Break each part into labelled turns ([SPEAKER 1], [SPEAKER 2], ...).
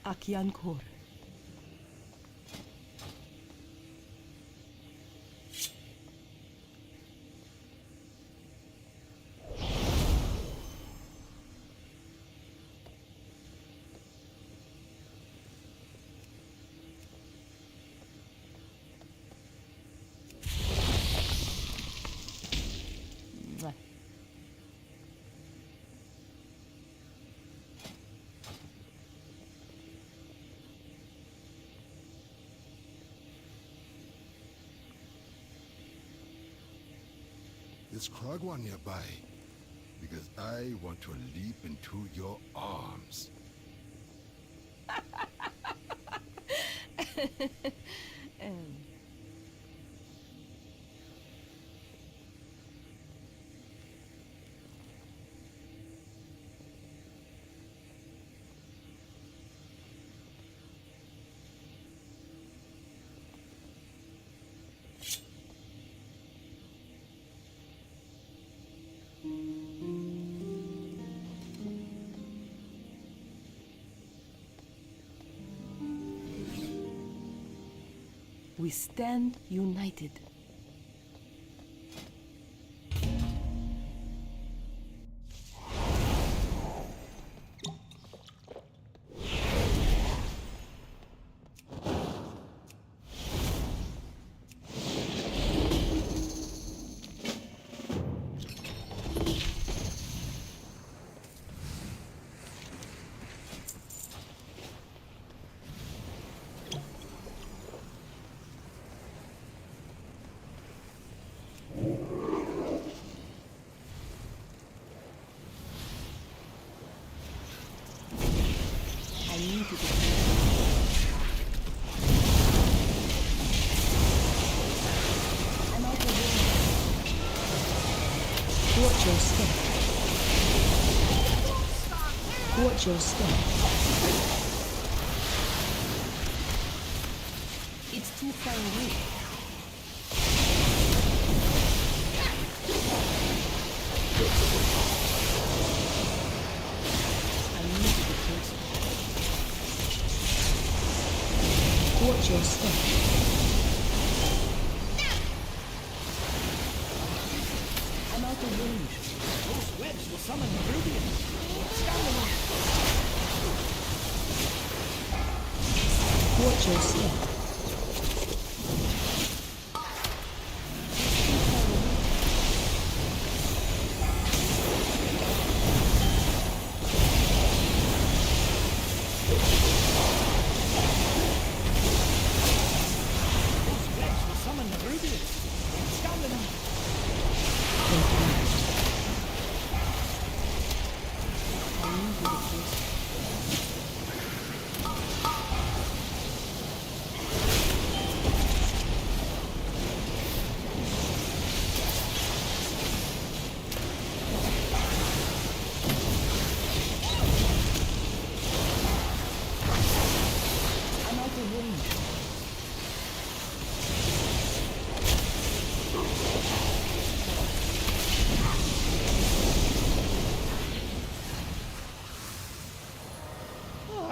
[SPEAKER 1] Akian Kor.
[SPEAKER 2] Is Kragwan nearby? Because I want to leap into your arms.
[SPEAKER 1] We stand united. Watch your step. Watch your step. It's too far away. I need to be closer. Watch your step. I'm out of range. Those webs will summon the Rubians. Stamina. Watch your step.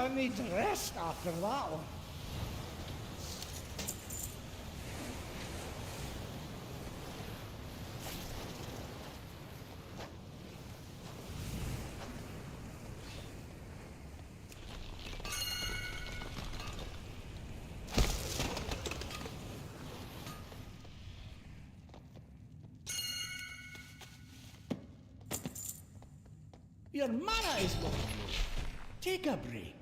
[SPEAKER 3] I need to rest after that one. Your mana is looking low. Take a break.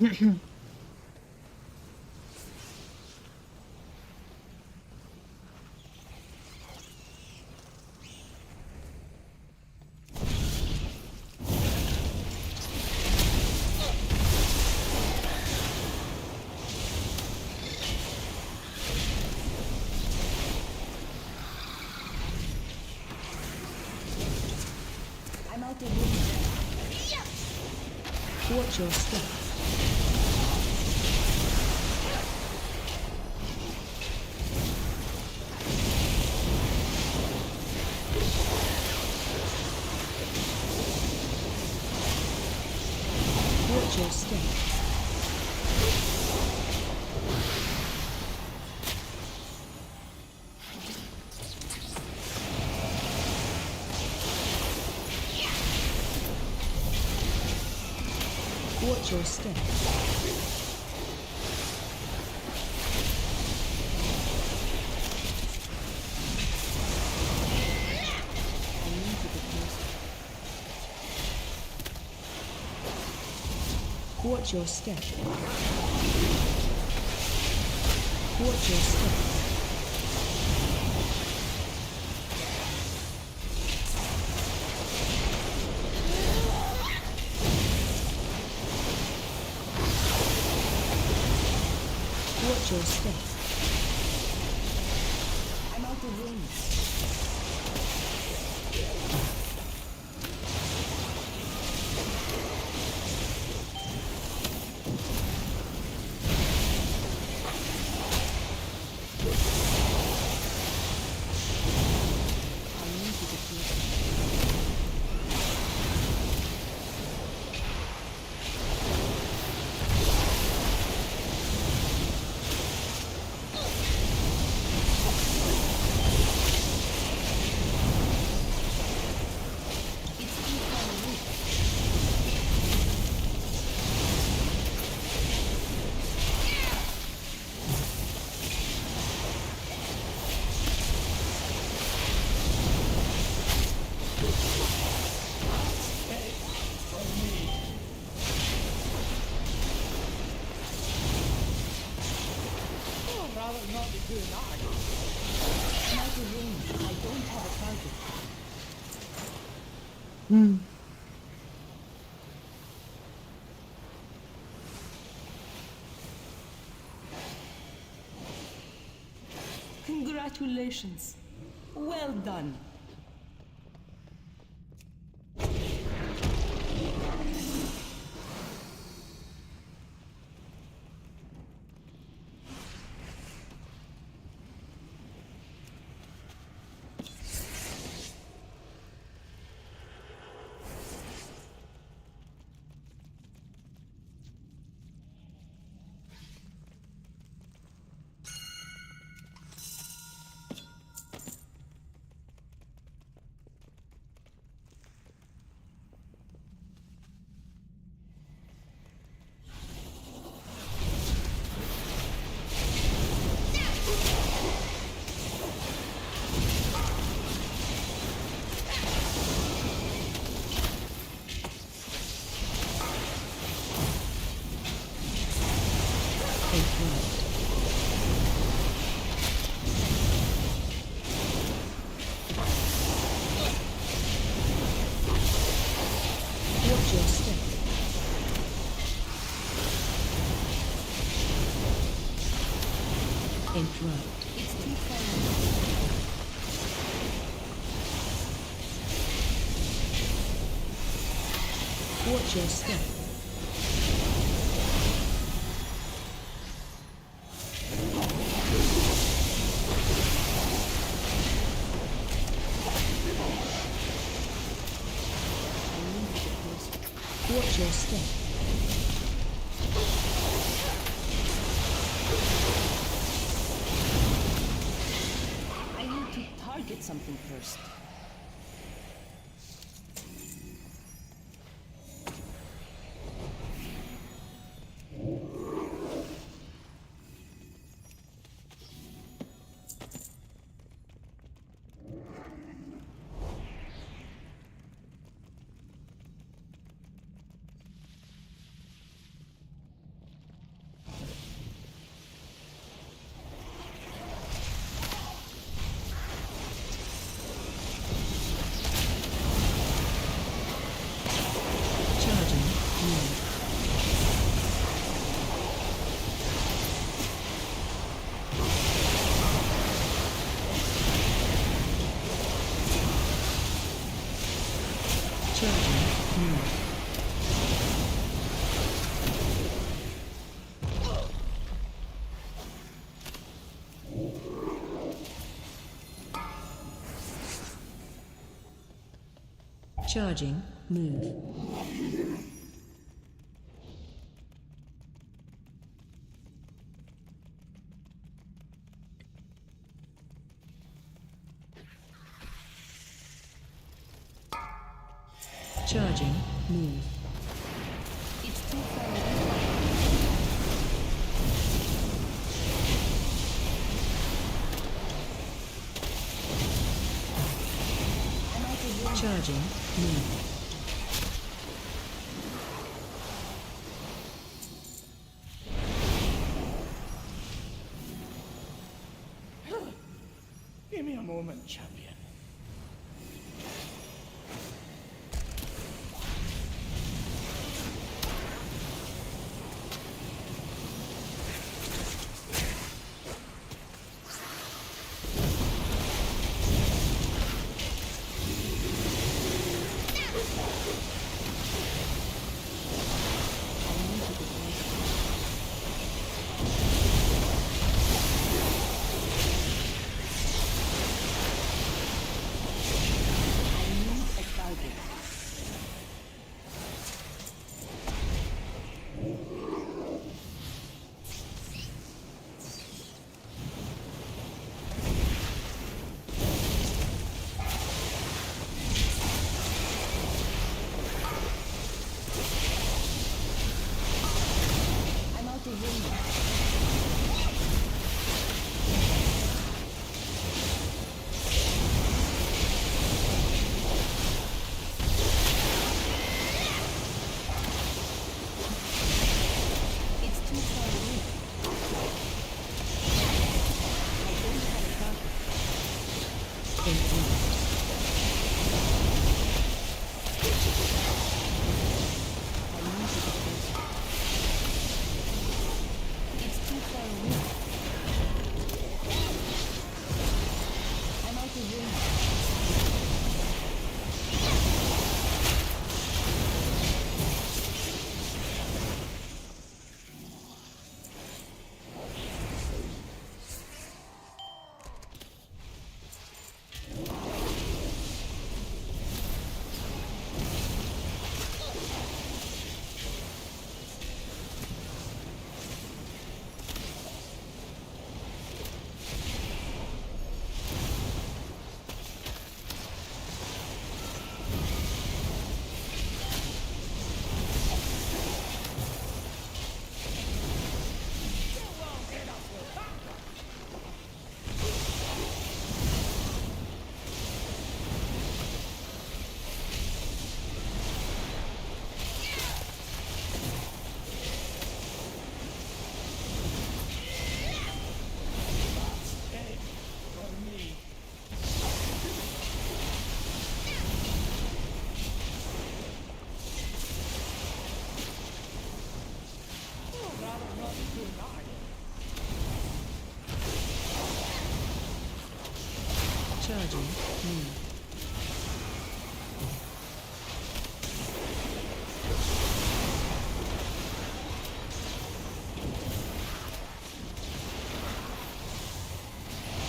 [SPEAKER 1] I'm out of range. Watch your step. Watch your step. Watch your step. I need to get closer. Watch your step. Watch your step. Watch your step. I'm out of range. I need to get closer.
[SPEAKER 3] I'd rather not be doing that.
[SPEAKER 1] I'm out of range. I don't have a target. Congratulations. Well done. Watch your step. Interrupt. It's too far. Watch your step. Watch your step. I need to target something first.
[SPEAKER 4] Charging. Move. Charging. Move.
[SPEAKER 5] It's too far away.
[SPEAKER 4] Charging. Move.
[SPEAKER 1] Give me a moment, champion.
[SPEAKER 4] Charging. Move.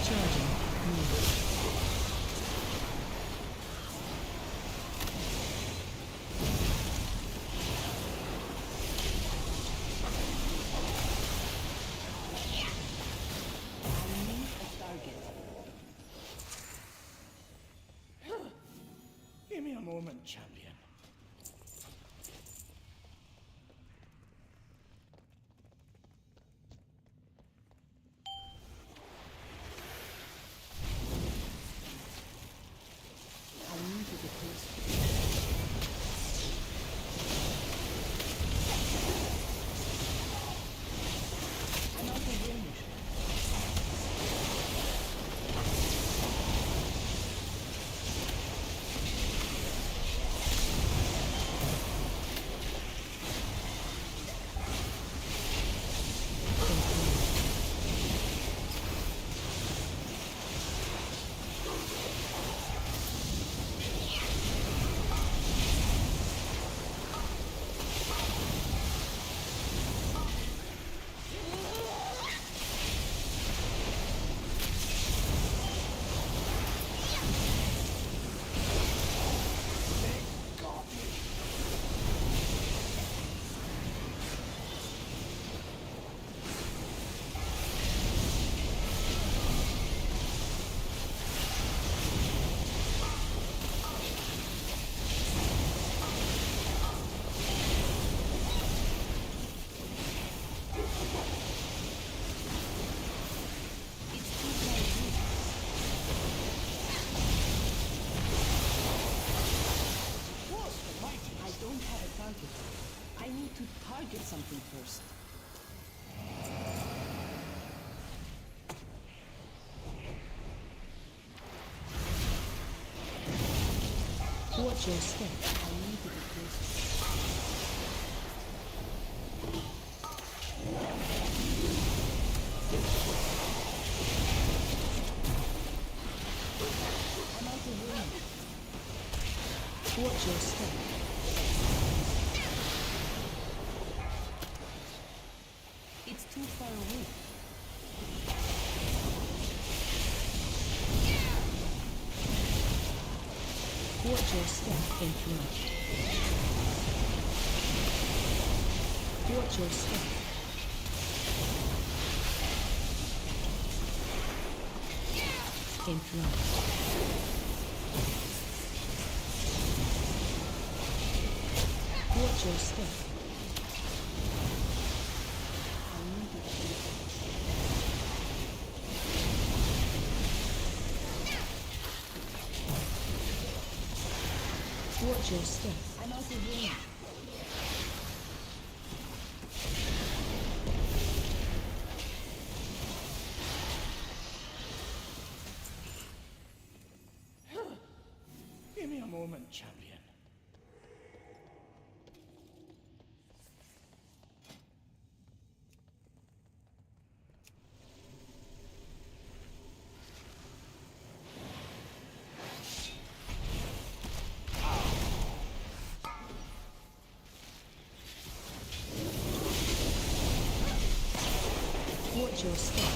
[SPEAKER 4] Charging. Move.
[SPEAKER 1] Give me a moment, champion. first.
[SPEAKER 4] Watch your step.
[SPEAKER 1] I need to be closer. I'm out of range.
[SPEAKER 4] Watch your step.
[SPEAKER 5] It's too far away.
[SPEAKER 4] Watch your step in front. Watch your step. In front. Watch your step. Watch your step.
[SPEAKER 1] I'm out of range. Give me a moment, champion.
[SPEAKER 4] Watch your step.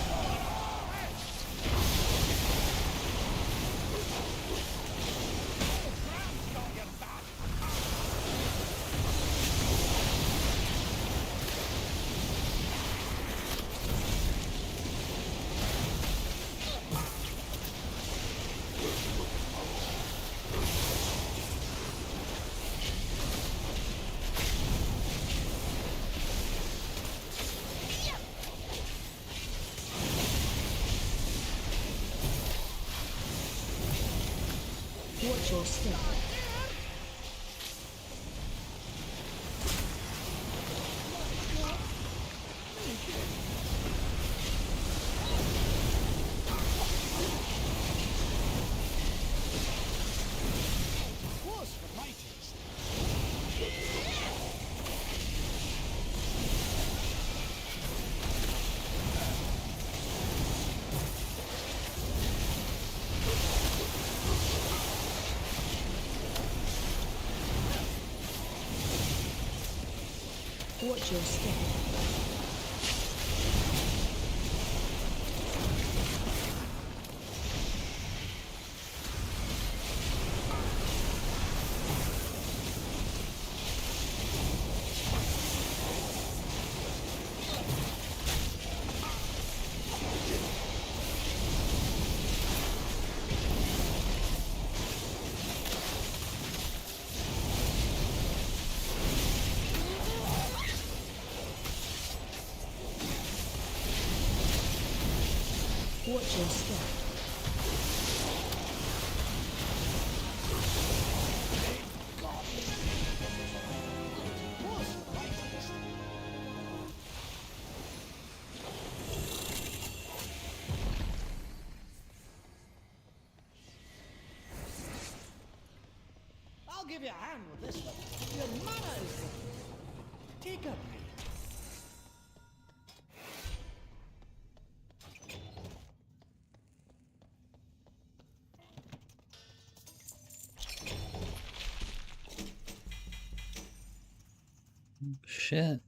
[SPEAKER 4] Watch your step.
[SPEAKER 1] Close for my taste.
[SPEAKER 4] Watch your step. Watch your step.
[SPEAKER 1] Close for my taste. I'll give you a hand with this one. Your mana is gone. Take a break.
[SPEAKER 6] Shit.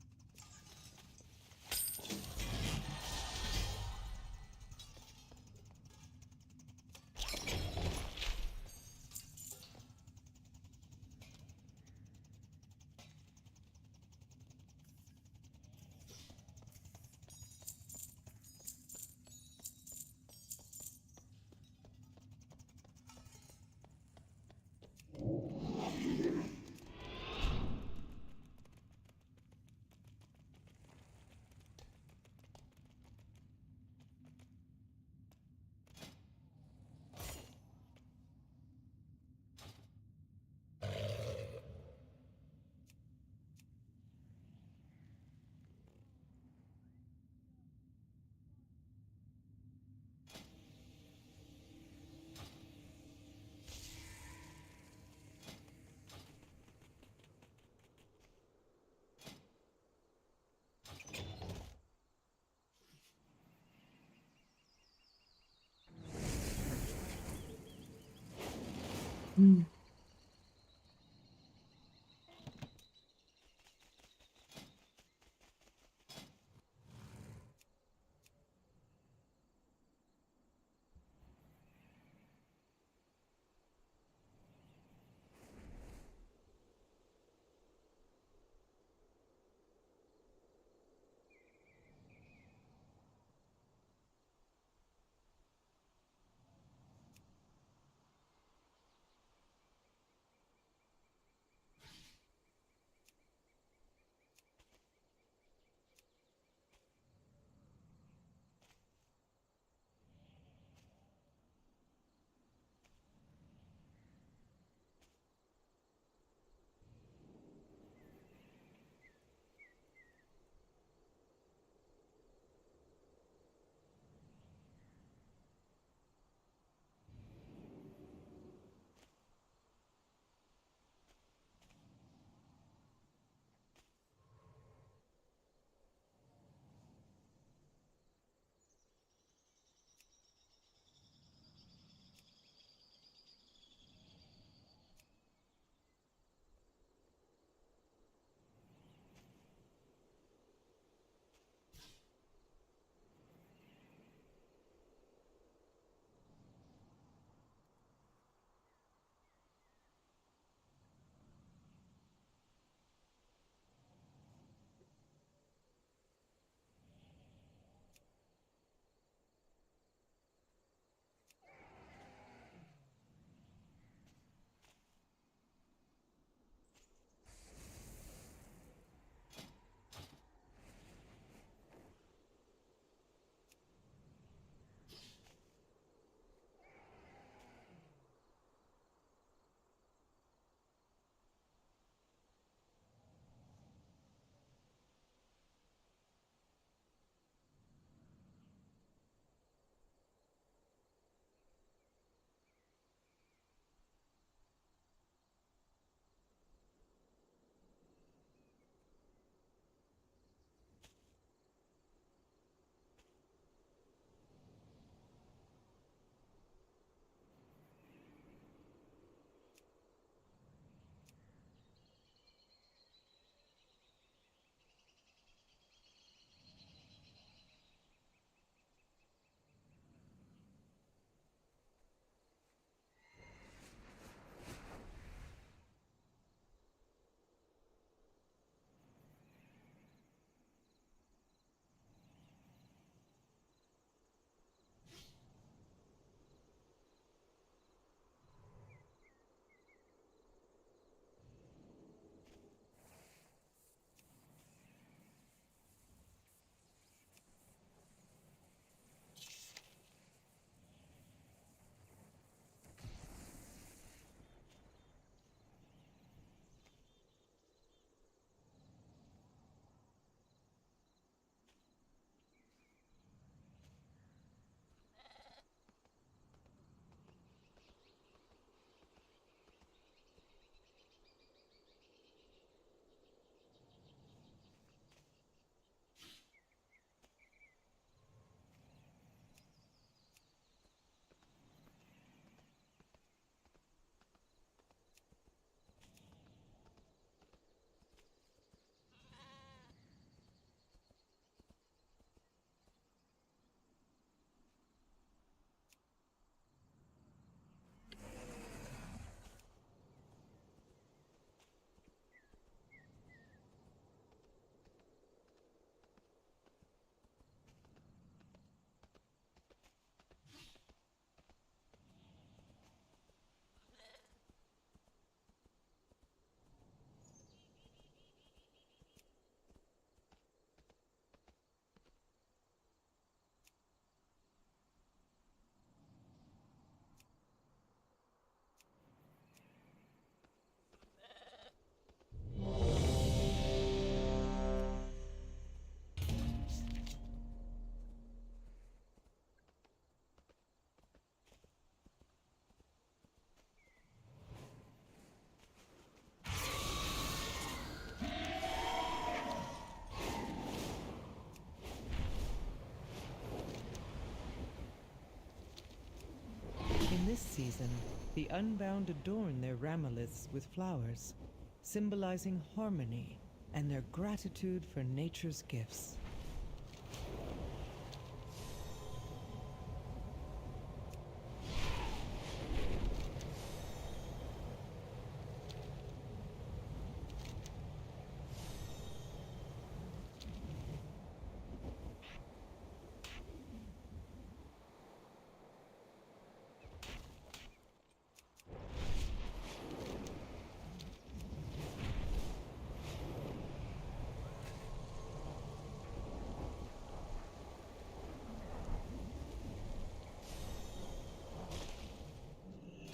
[SPEAKER 6] season, the Unbound adorn their ramoliths with flowers, symbolizing harmony and their gratitude for nature's gifts.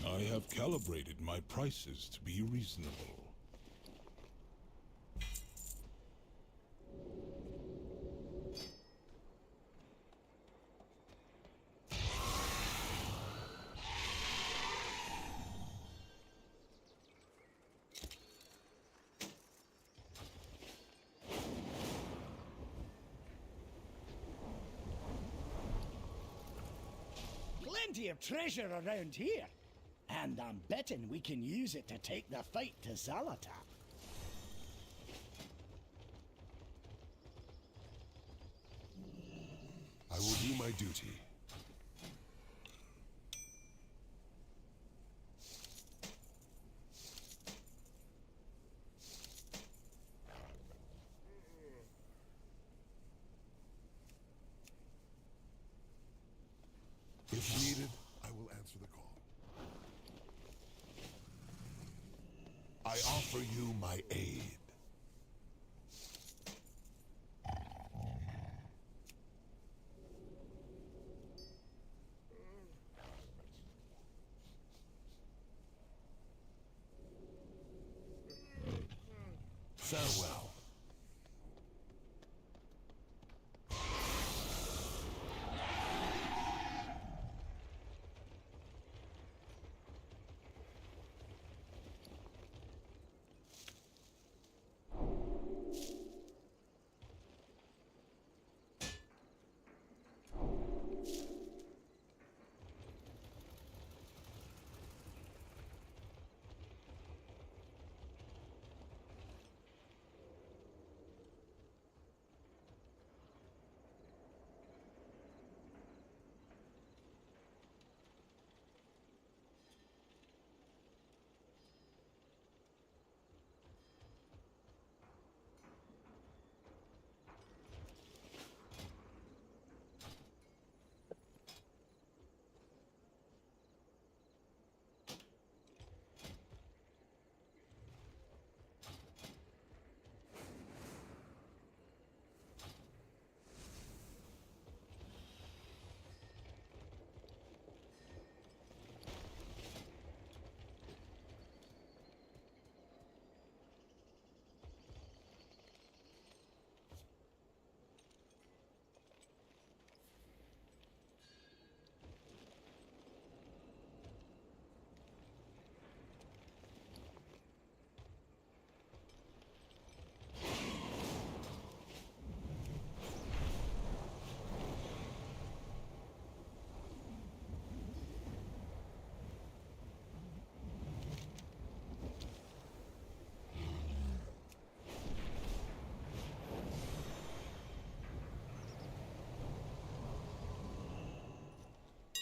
[SPEAKER 7] I have calibrated my prices to be reasonable.
[SPEAKER 1] Plenty of treasure around here. And I'm betting we can use it to take the fight to Zalata.
[SPEAKER 2] I will do my duty. If needed, I will answer the call. I offer you my aid. Farewell.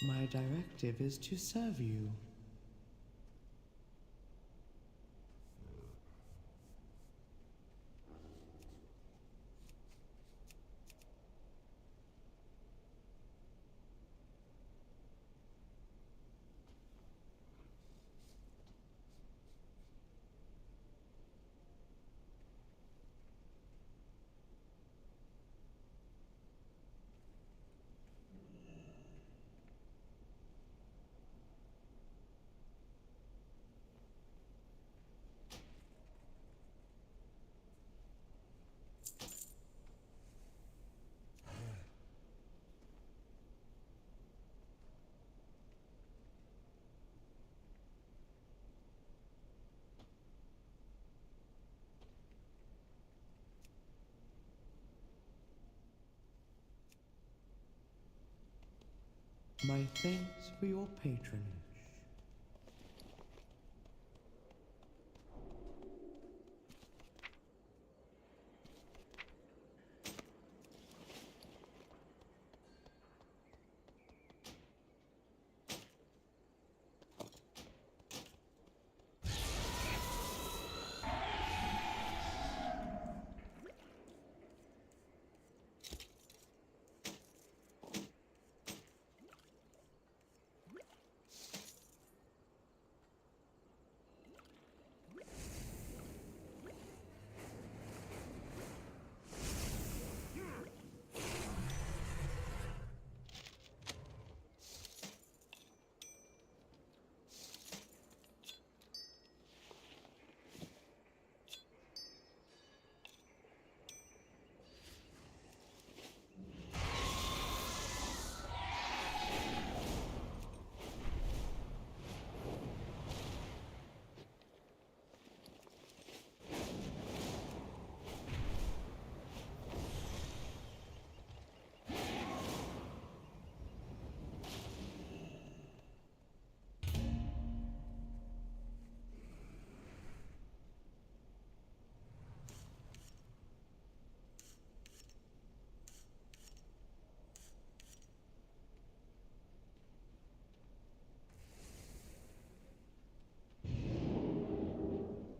[SPEAKER 6] My directive is to serve you. My thanks for your patronage.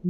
[SPEAKER 6] I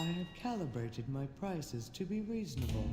[SPEAKER 6] have calibrated my prices to be reasonable.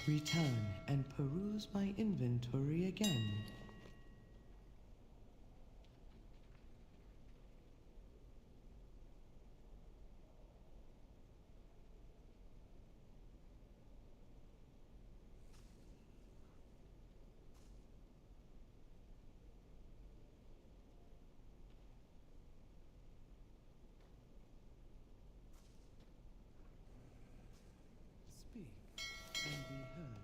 [SPEAKER 6] Return and peruse my inventory again. Speak and be heard.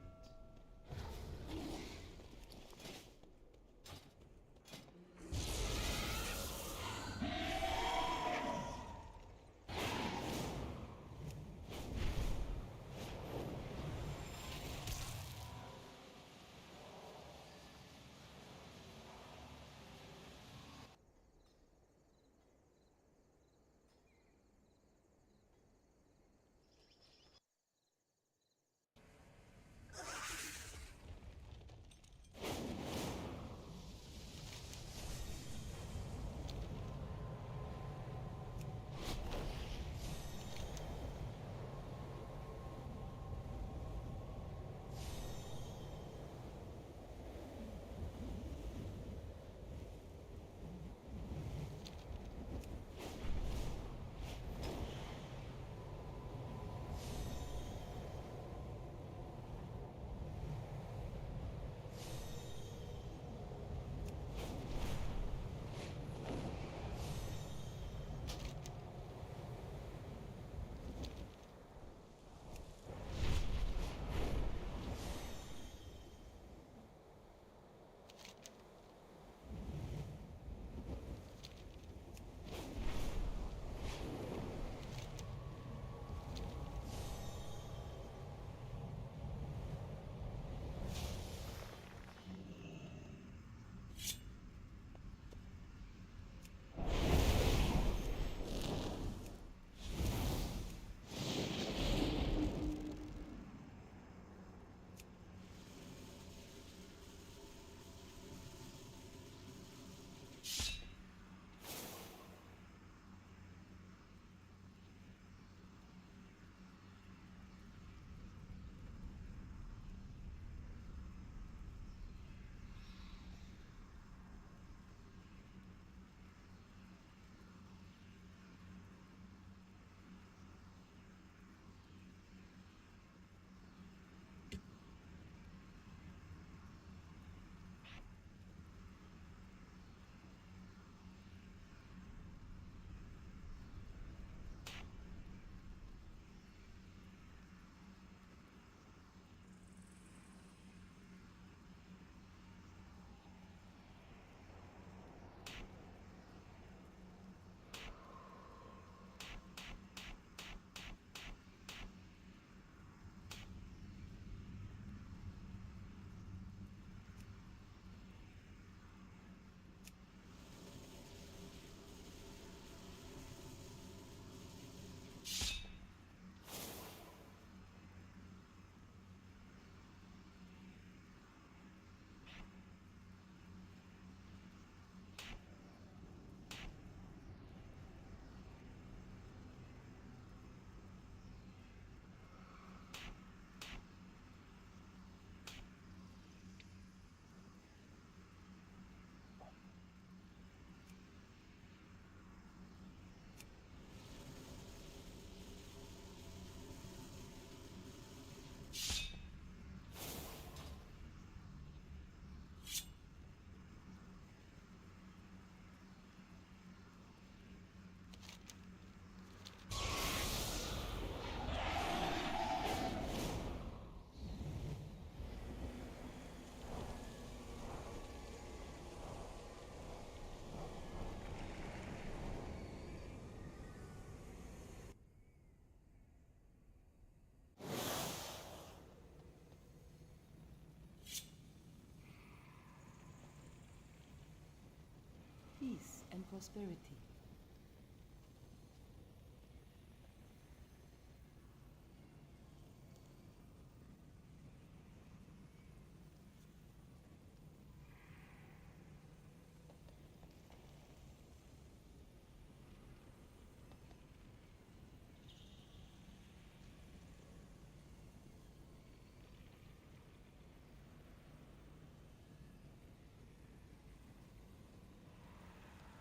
[SPEAKER 5] prosperity.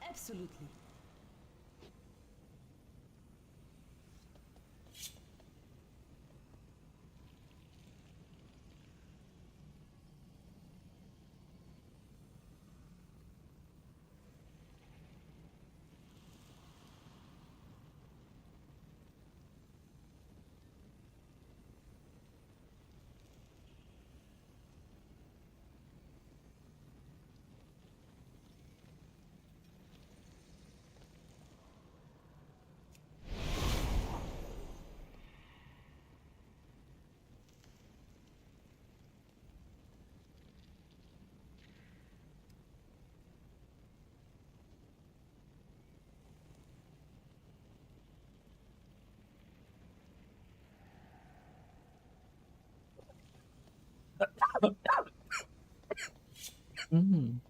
[SPEAKER 5] Absolutely.
[SPEAKER 8] Mm.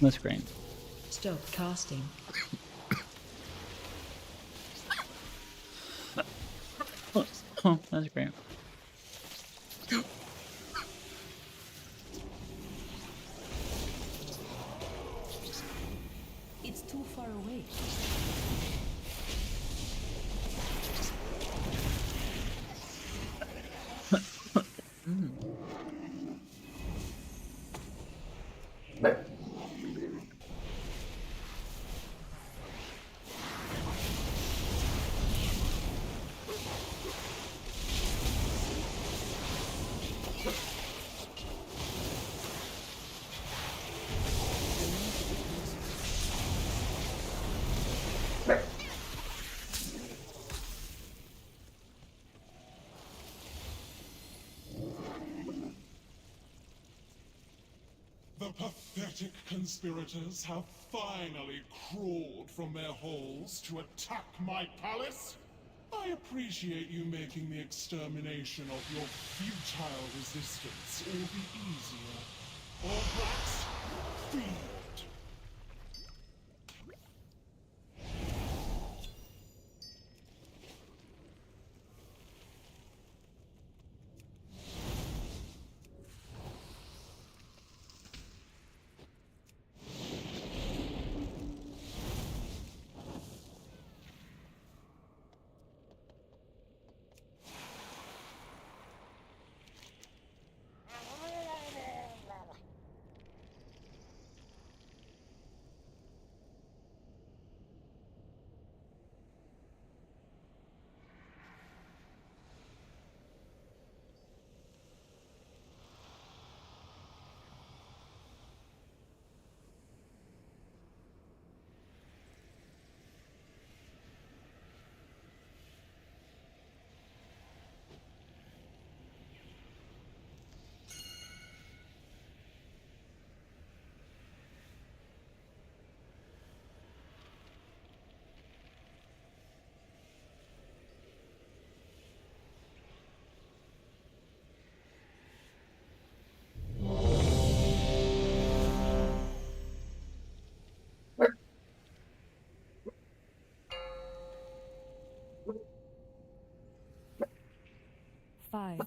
[SPEAKER 8] That's great.
[SPEAKER 4] Stop casting.
[SPEAKER 8] Oh, that's great.
[SPEAKER 5] It's too far away.
[SPEAKER 7] The pathetic conspirators have finally crawled from their holes to attack my palace. I appreciate you making the extermination of your futile resistance all the easier. Or perhaps field.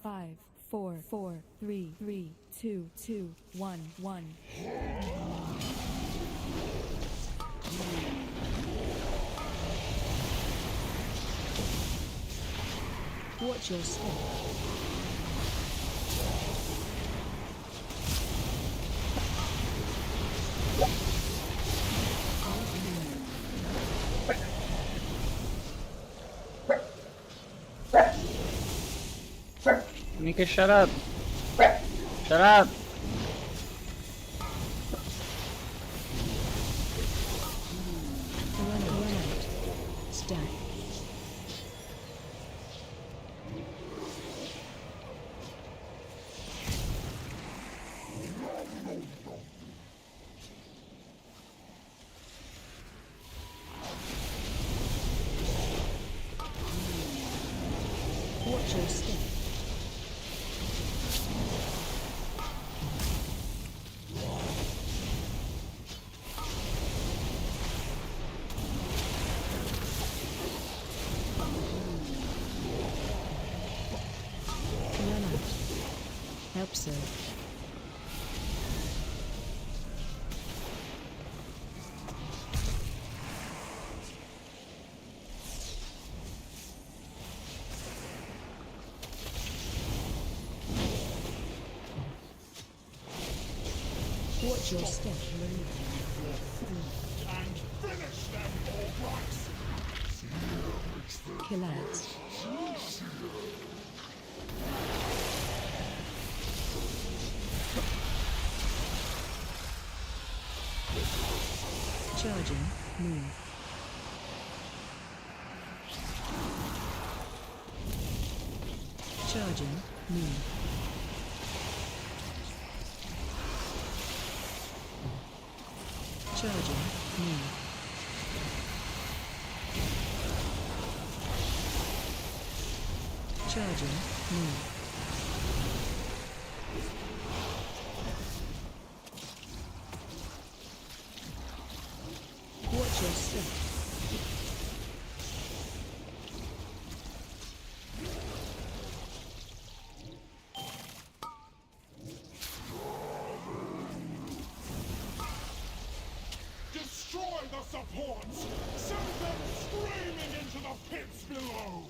[SPEAKER 5] Five, four, 3, 2, 1, 1.
[SPEAKER 4] Watch your step.
[SPEAKER 8] Mika, shut up. Shut up.
[SPEAKER 4] Run out. Stack. Watch your step. Run out. Help serve. Watch your step.
[SPEAKER 7] And finish them, all right.
[SPEAKER 4] Kill ads. Charging. Move. Charging. Move. Charging. Move. Charging. Move. Watch your step.
[SPEAKER 7] Destroy the supports! Send them screaming into the pits below!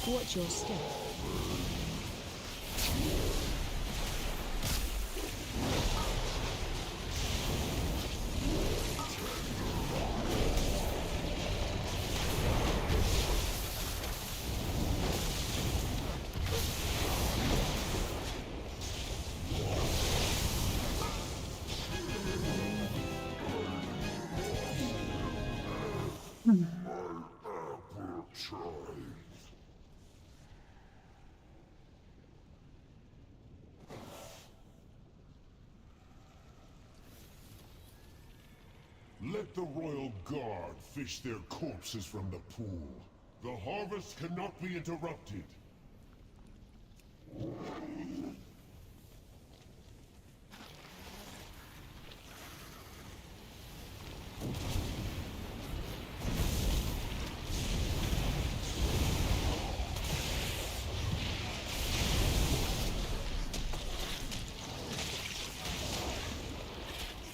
[SPEAKER 4] Watch your step.
[SPEAKER 7] Let the royal guard fish their corpses from the pool. The harvest cannot be interrupted.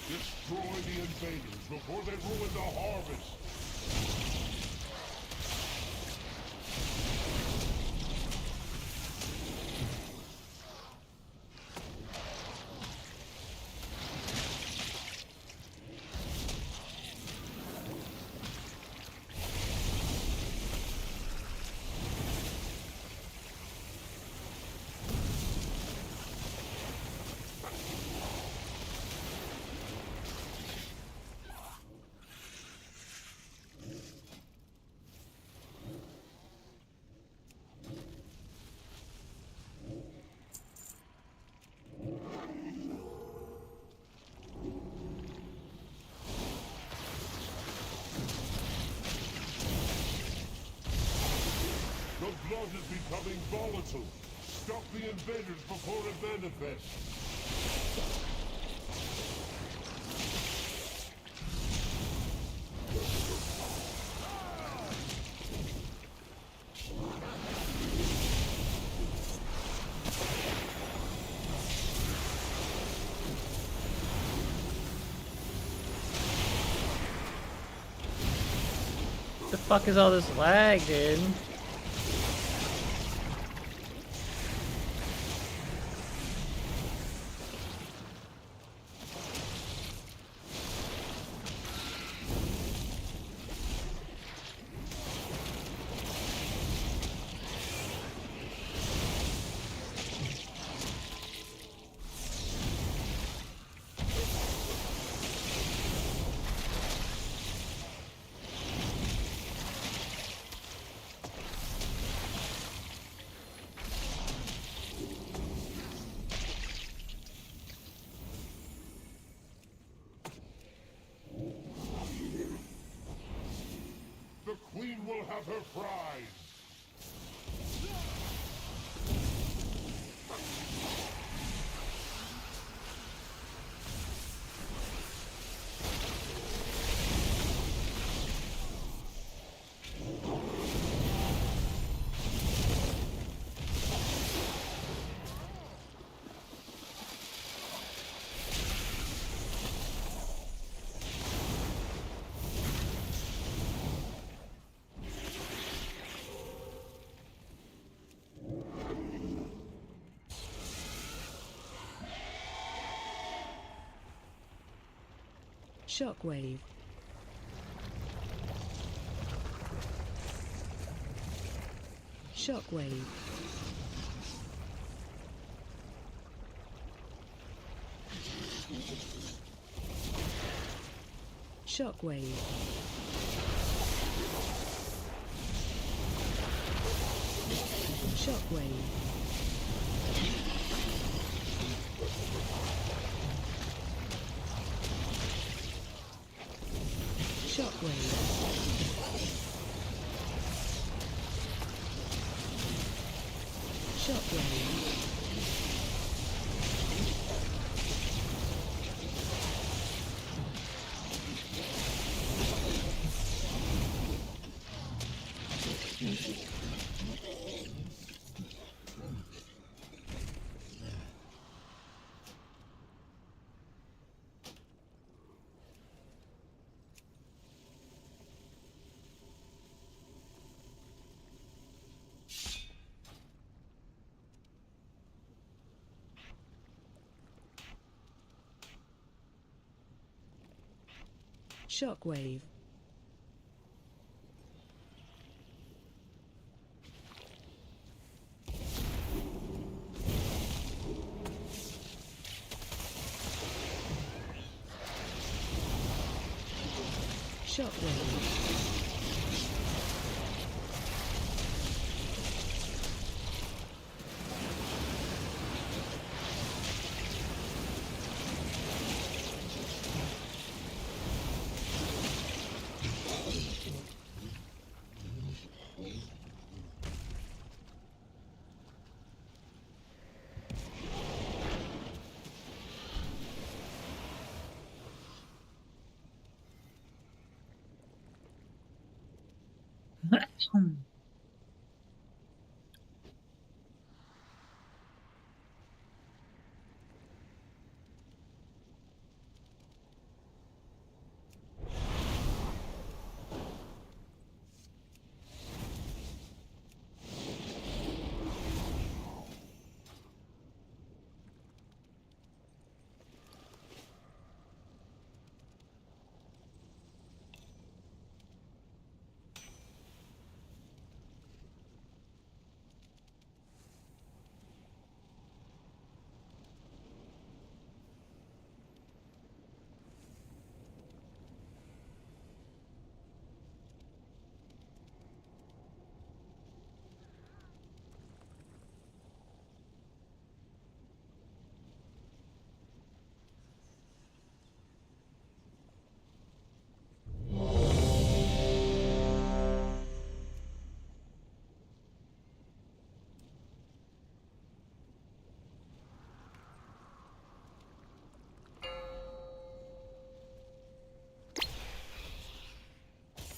[SPEAKER 7] Destroy the invaders before they ruin the harvest! The blood is becoming volatile. Stop the invaders before it manifests.
[SPEAKER 8] The fuck is all this lag, dude?
[SPEAKER 7] The Queen will have her prize!
[SPEAKER 4] Shockwave. Shockwave. Shockwave. Shockwave. Shockwave. Shockwave. Shockwave. Shockwave.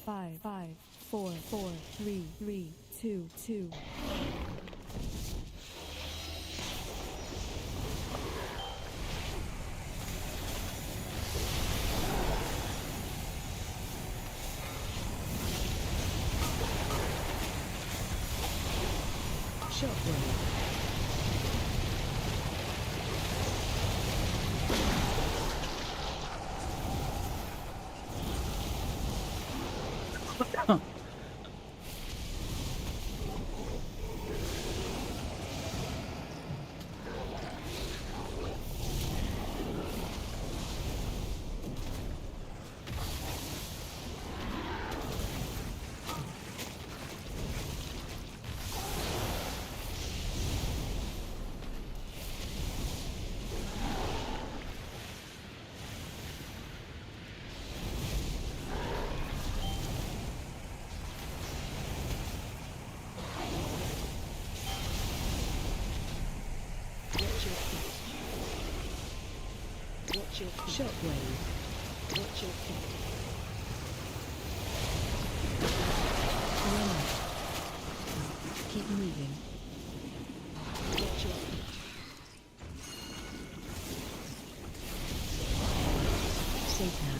[SPEAKER 5] Five, 4, 4, 3, 3, 2, 2.
[SPEAKER 4] Shockwave. Shockwave. Watch your feet. Run out. Keep moving. Watch your feet. Safe now.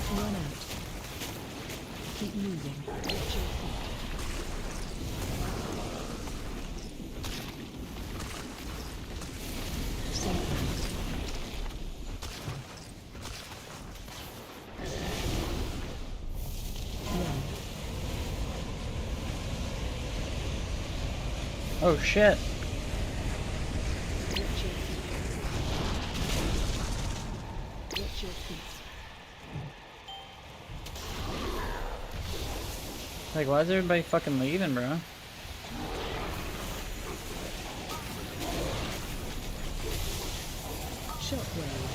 [SPEAKER 4] Run out. Keep moving. Watch your feet. Safe now. Run.
[SPEAKER 8] Oh shit.
[SPEAKER 4] Watch your feet. Watch your feet.
[SPEAKER 8] Like, why is everybody fucking leaving, bro?
[SPEAKER 4] Shockwave.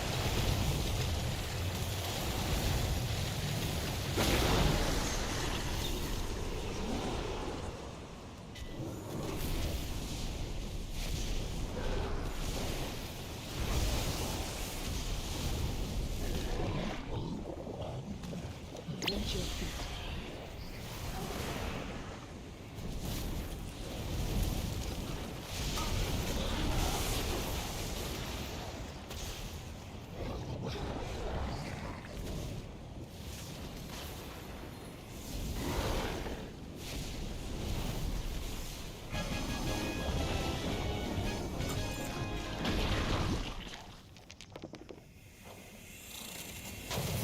[SPEAKER 4] Watch your feet.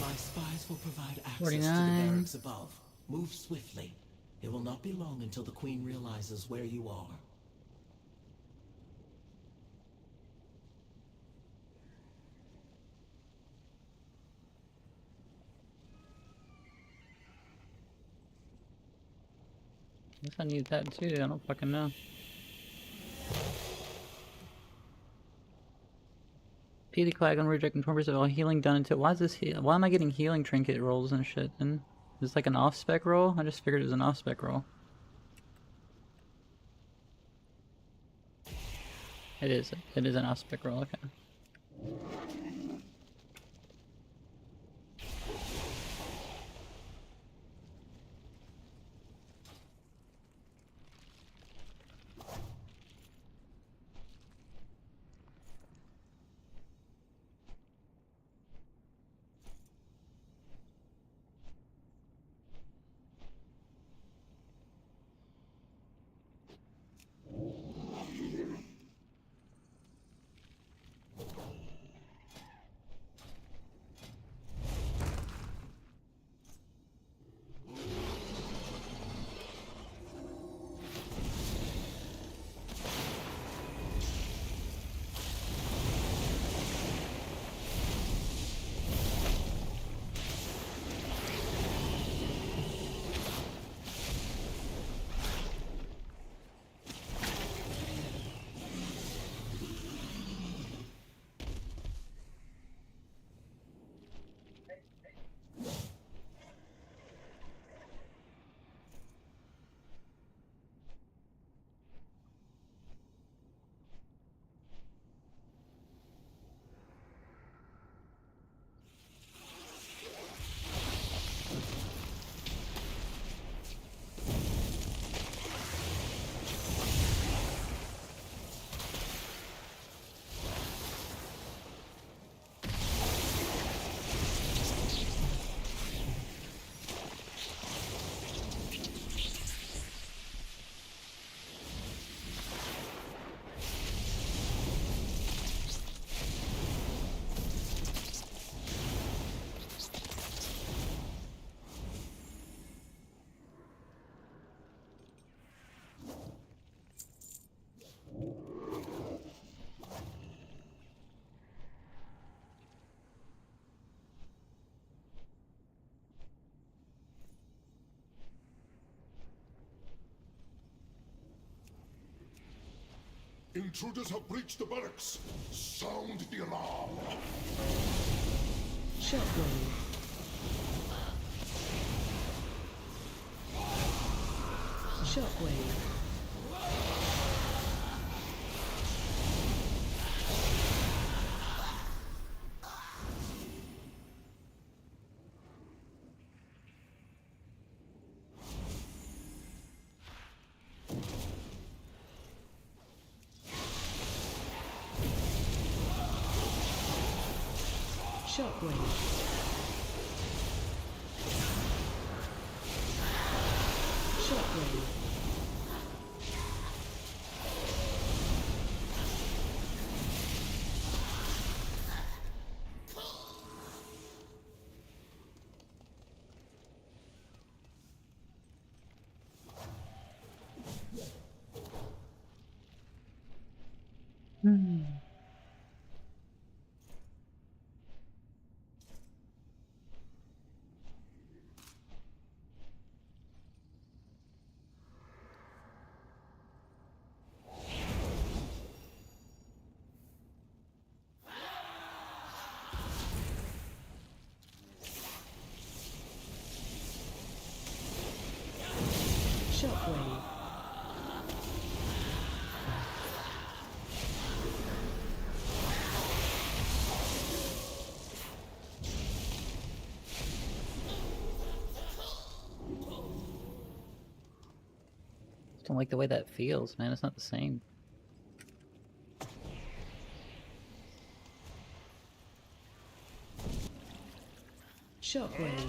[SPEAKER 9] My spies will provide access to
[SPEAKER 8] 49.
[SPEAKER 9] the barracks above. Move swiftly. It will not be long until the Queen realizes where you are.
[SPEAKER 8] Guess I need that too. I don't fucking know. PD Clag on rejecting 20% of all healing done until. Why is this why am I getting healing trinket rolls and shit? And is this like an off spec roll? I just figured it was an off spec roll. It is. It is an off spec roll. Okay.
[SPEAKER 2] Intruders have breached the barracks. Sound the alarm.
[SPEAKER 4] Shockwave. Shockwave. Shockwave. Shockwave. Shockwave.
[SPEAKER 8] Don't like the way that feels, man. It's not the same.
[SPEAKER 4] Shockwave.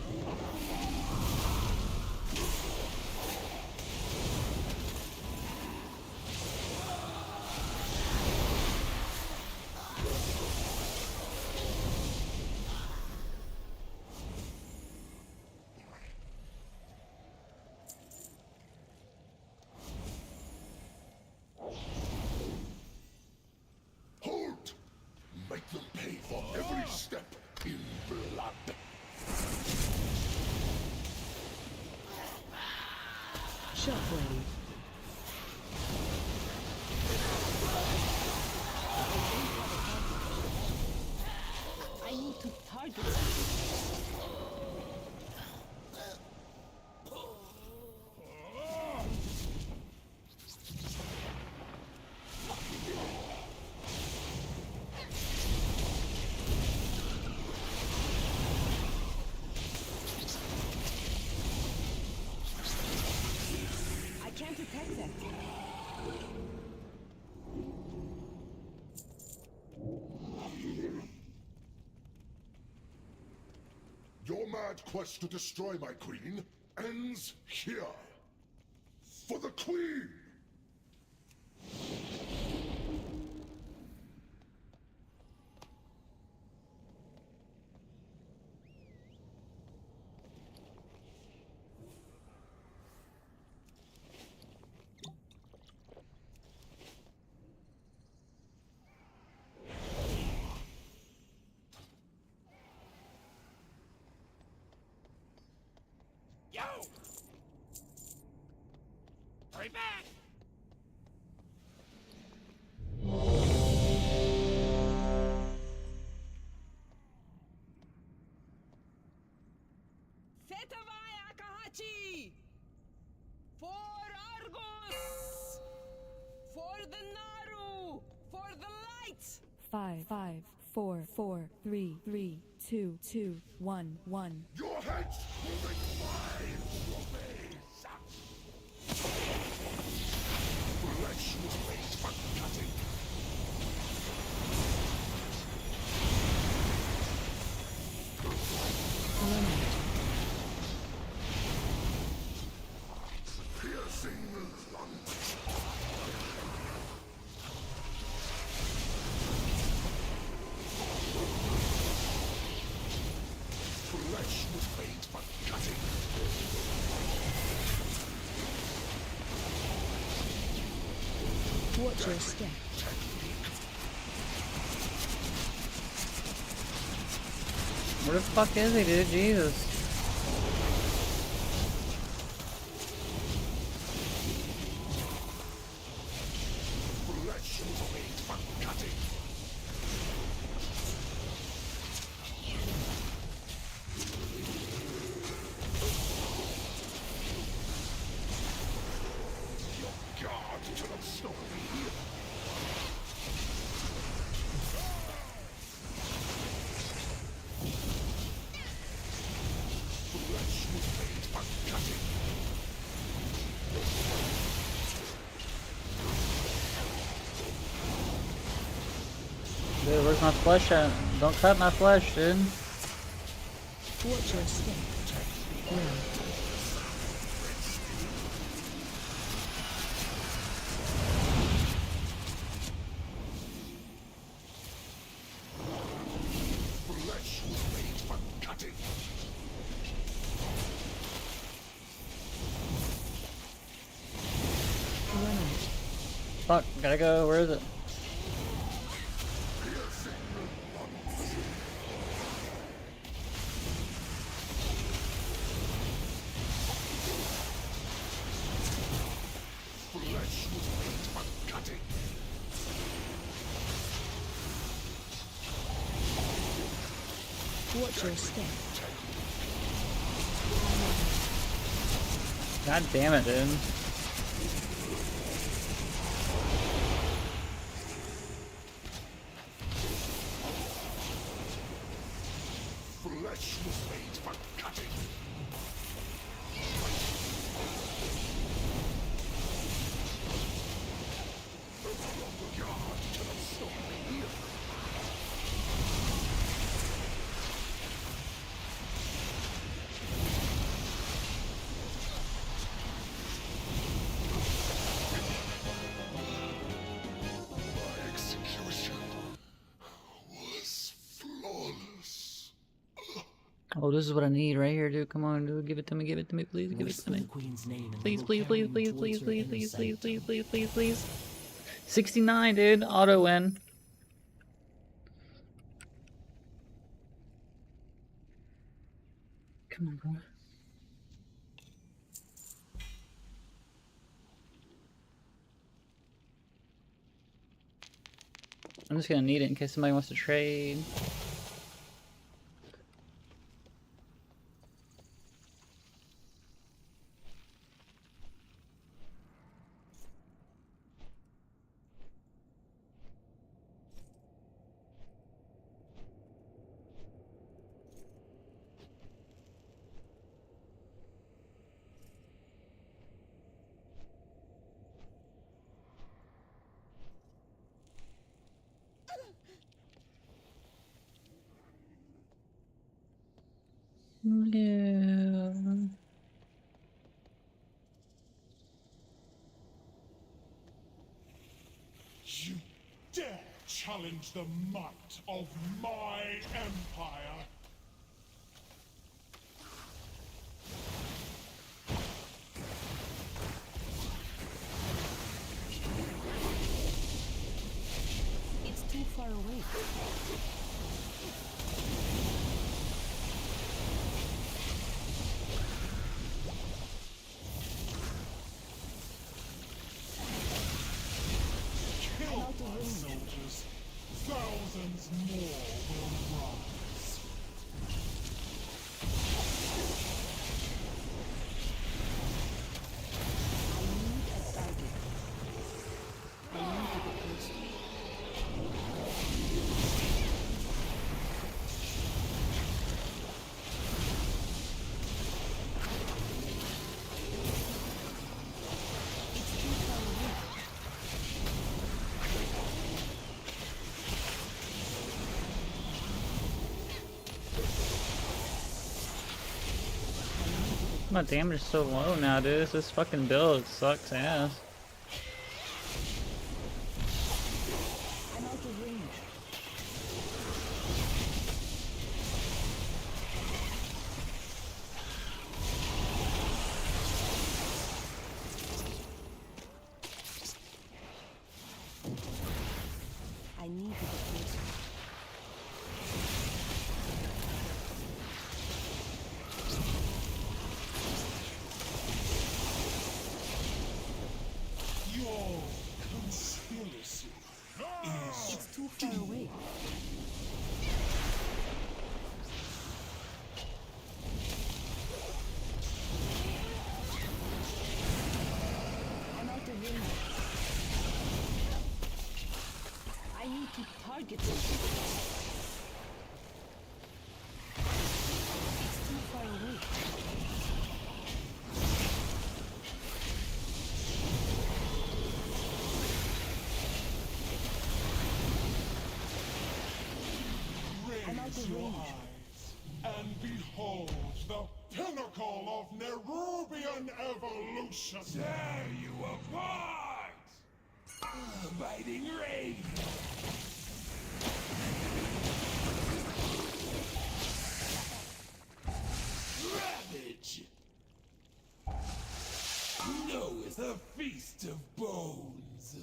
[SPEAKER 2] Hold! Make them pay for every step in blood.
[SPEAKER 4] Shockwave.
[SPEAKER 10] unable to target. I can't detect that.
[SPEAKER 7] Your mad quest to destroy my queen ends here. For the queen!
[SPEAKER 1] Yo! Hurry back!
[SPEAKER 10] Setavai Akahachi! For Argos! For the Naru! For the light!
[SPEAKER 5] 5, 5, 4, 4, 3, 3, 2, 2, 1, 1.
[SPEAKER 7] Your heads will be mine, Robes! Flesh was made for cutting. Piercing the lungs. Flesh was made for cutting.
[SPEAKER 4] Watch your step.
[SPEAKER 8] Where the fuck is he, dude? Jesus.
[SPEAKER 7] Flesh was made for cutting. Your guard cannot stop me. Flesh was made for cutting.
[SPEAKER 8] Dude, where's my flesh at? Don't cut my flesh, dude.
[SPEAKER 4] Watch your step.
[SPEAKER 7] Flesh was made for cutting.
[SPEAKER 8] Fuck, gotta go. Where is it?
[SPEAKER 7] Flesh was made for cutting.
[SPEAKER 4] Watch your step.
[SPEAKER 8] God damn it, dude.
[SPEAKER 7] Flesh was made for cutting. Your guard cannot stop me. My execution was flawless.
[SPEAKER 8] Oh, this is what I need right here, dude. Come on, dude. Give it to me, please. Give it to
[SPEAKER 9] Whisper
[SPEAKER 8] me.
[SPEAKER 9] the queen's name and
[SPEAKER 8] Please,
[SPEAKER 9] it will
[SPEAKER 8] please,
[SPEAKER 9] carry
[SPEAKER 8] please,
[SPEAKER 9] you
[SPEAKER 8] please,
[SPEAKER 9] towards
[SPEAKER 8] please,
[SPEAKER 9] her
[SPEAKER 8] please,
[SPEAKER 9] inner
[SPEAKER 8] please, please,
[SPEAKER 9] sanctum.
[SPEAKER 8] please, please, please, please. 69, dude. Auto win. Come on, bro. I'm just gonna need it in case somebody wants to trade. Yeah.
[SPEAKER 7] You dare challenge the might of my empire?
[SPEAKER 10] It's too far away.
[SPEAKER 7] Kill my soldiers. Thousands more will rise.
[SPEAKER 10] I need a target. I need to get closer. It's too far away.
[SPEAKER 8] My damage is so low now, dude. This fucking build sucks ass.
[SPEAKER 10] I'm out of range. I need to get closer.
[SPEAKER 7] Your conspiracy is
[SPEAKER 10] It's too far away. I'm out of range. I need to target something. It's too far away. I'm out
[SPEAKER 7] raise
[SPEAKER 10] of
[SPEAKER 7] your
[SPEAKER 10] range.
[SPEAKER 7] eyes and behold the pinnacle of Nerubian evolution. Tear you apart! Biting rain! Ravage! Knoweth a feast of bones.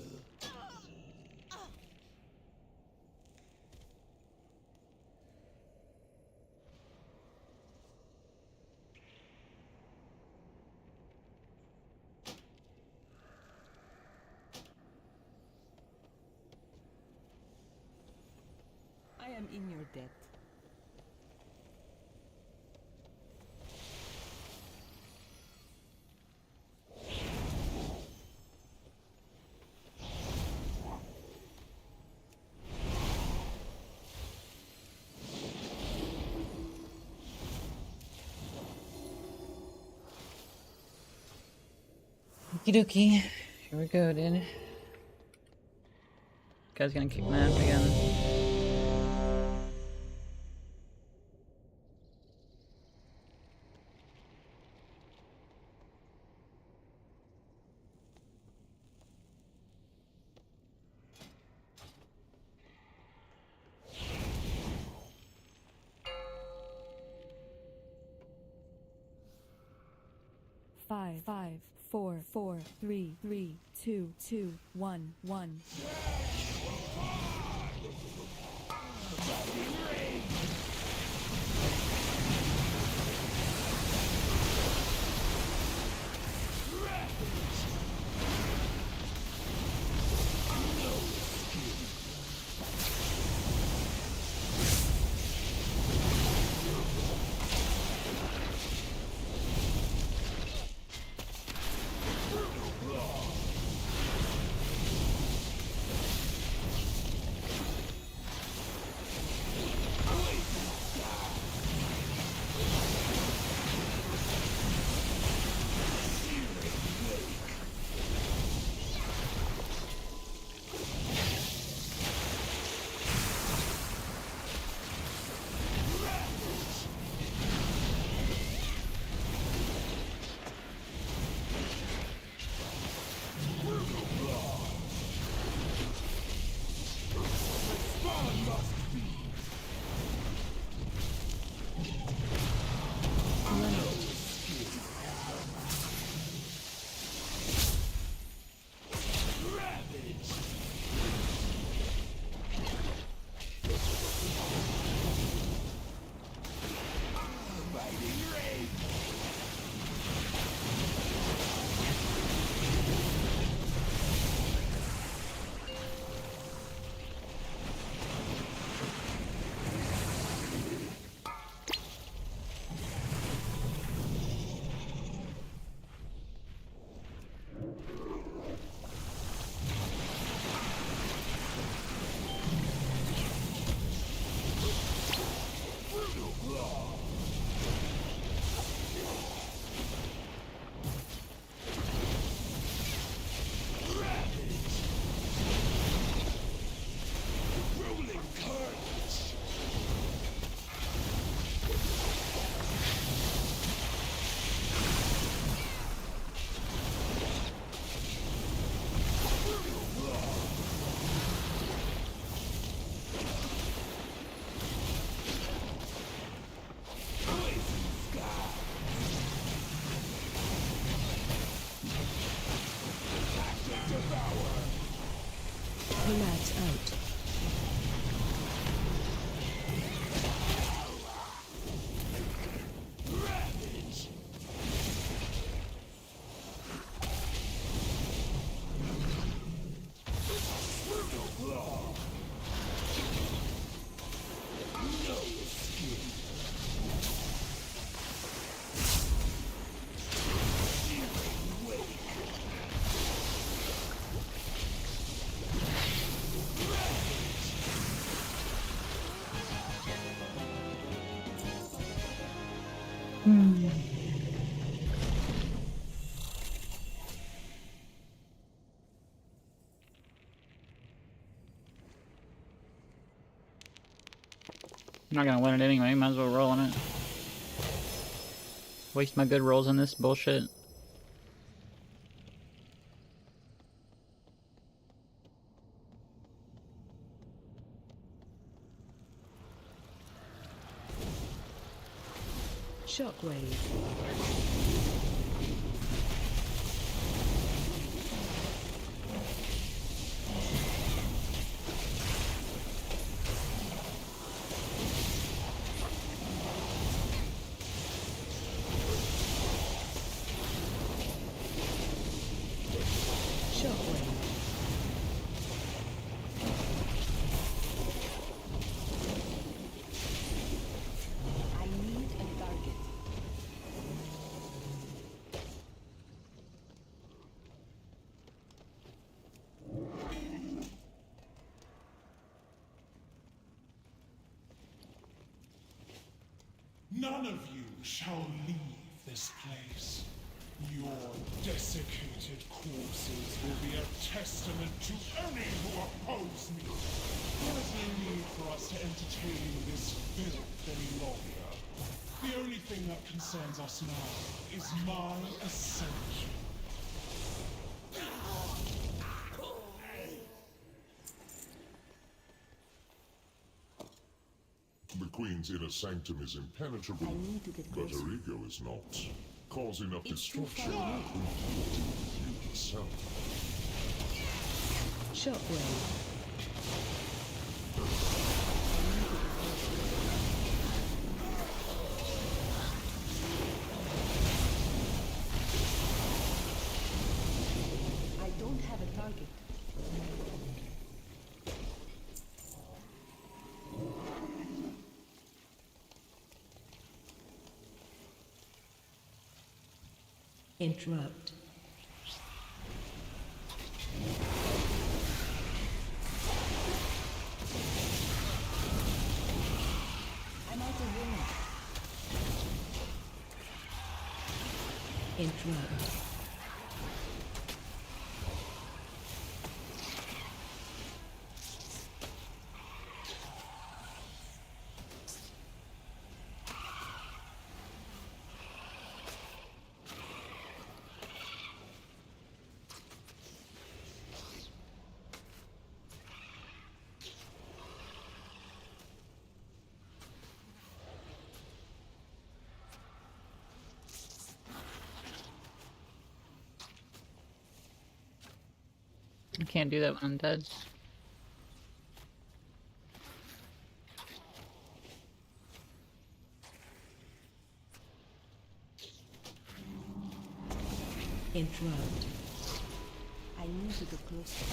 [SPEAKER 10] I am in your debt.
[SPEAKER 8] Okie dokie. Here we go, dude. Guy's gonna kick my ass again.
[SPEAKER 5] Five, 4, 4, 3, 3, 2, 2, 1, 1.
[SPEAKER 8] I'm not gonna win it anyway, might as well roll on it. Waste my good rolls on this bullshit.
[SPEAKER 10] Shockwave.
[SPEAKER 7] None of you shall leave this place. Your desiccated corpses will be a testament to any who oppose me. There is no need for us to entertain this filth any longer. The only thing that concerns us now is my ascension.
[SPEAKER 11] The Queen's inner sanctum is impenetrable, but her ego is not, causing enough destruction to heal itself.
[SPEAKER 10] Shockwave. I don't have a target. Interrupt. I'm out of room. Interrupt.
[SPEAKER 8] I can't do that when I'm dead.
[SPEAKER 10] Interrupt. I need to go closer.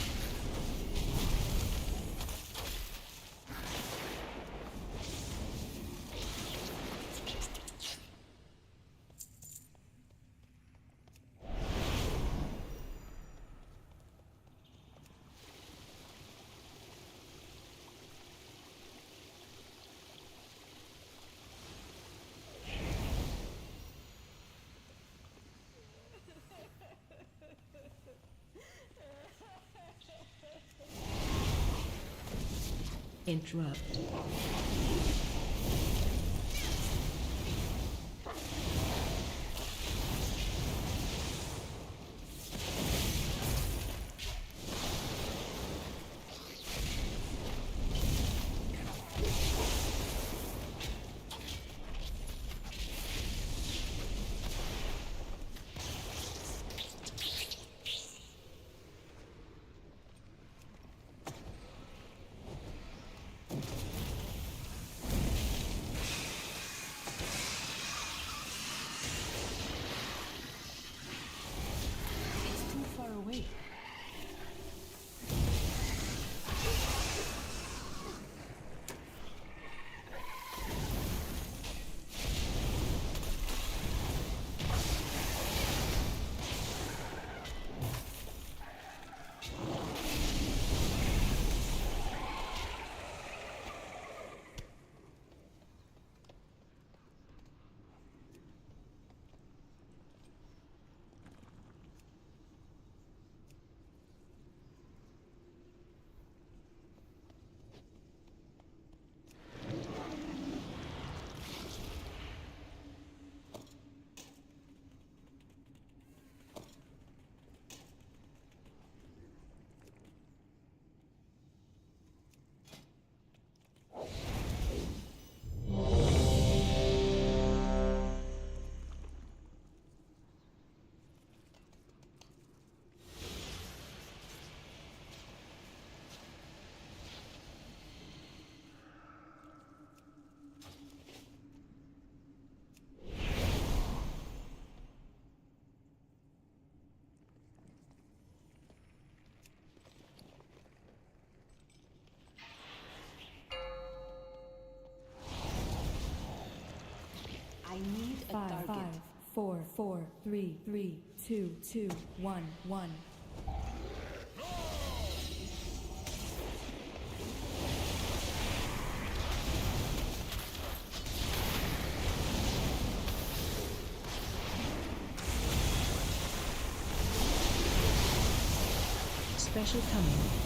[SPEAKER 10] Interrupt. I need a
[SPEAKER 5] Five,
[SPEAKER 10] target.
[SPEAKER 5] 5, 4, 4, 3, 3, 2, 2, 1, 1.
[SPEAKER 4] Special coming.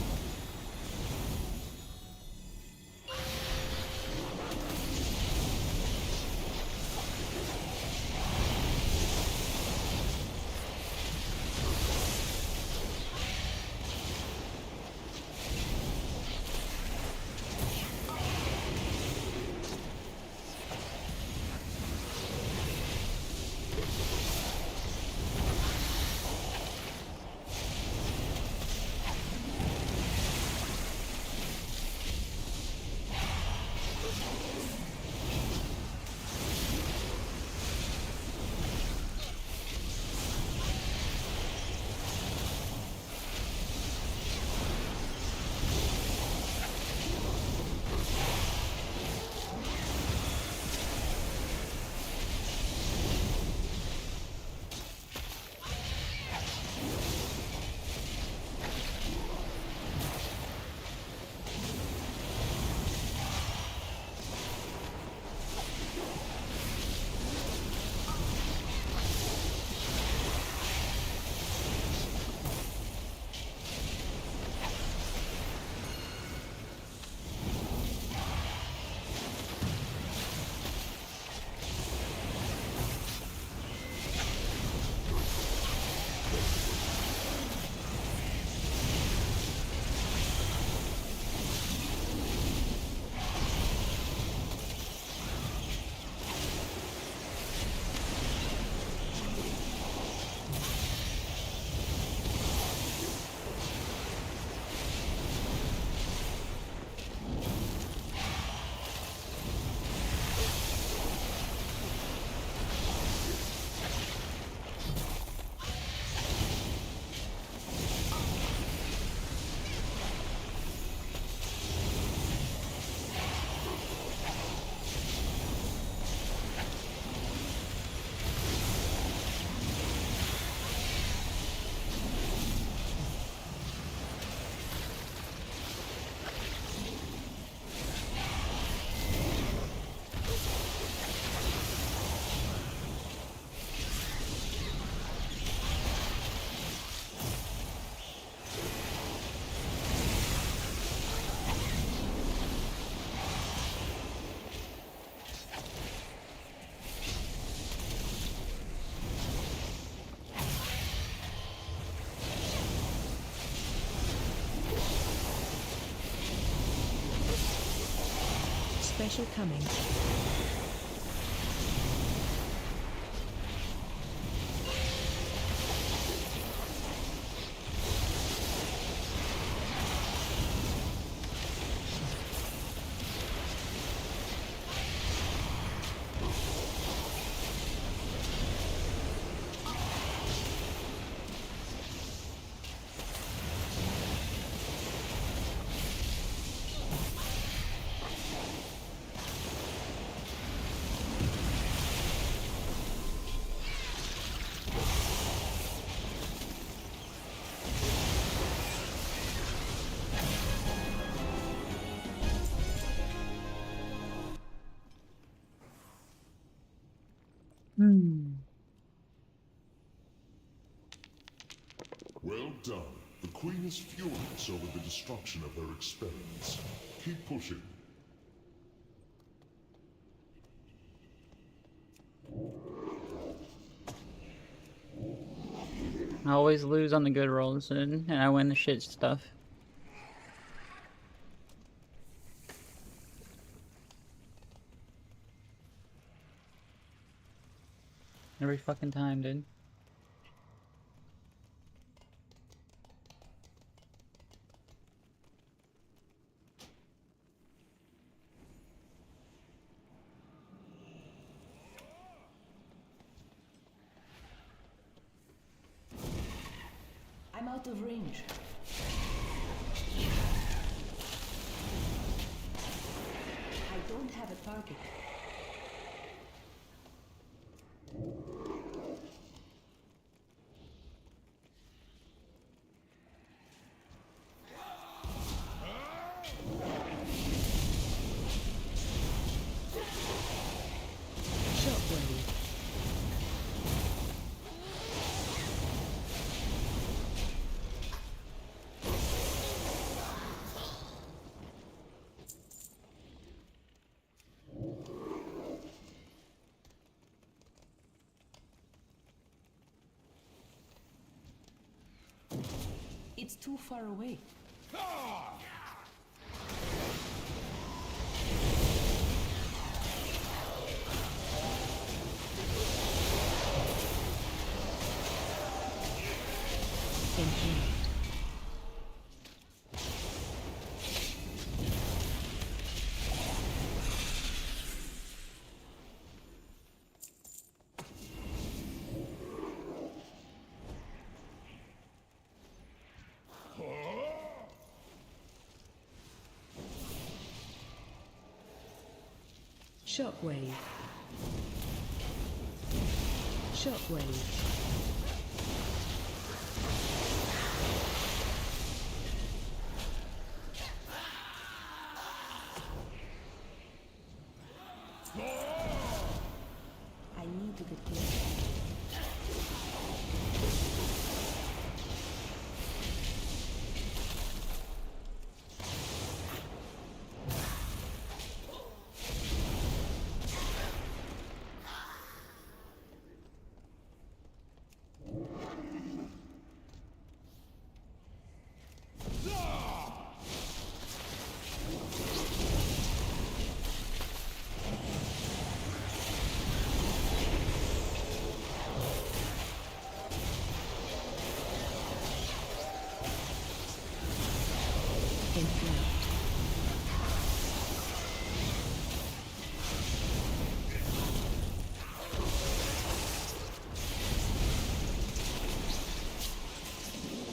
[SPEAKER 4] Special coming.
[SPEAKER 11] Well done. The Queen is furious over the destruction of her experiments. Keep pushing.
[SPEAKER 8] I always lose on the good rolls, and I win the shit stuff. Every fucking time, dude.
[SPEAKER 10] I'm out of range. I don't have a target. It's too far away.
[SPEAKER 4] Enhancement. Shockwave. Shockwave.
[SPEAKER 10] I need to get closer.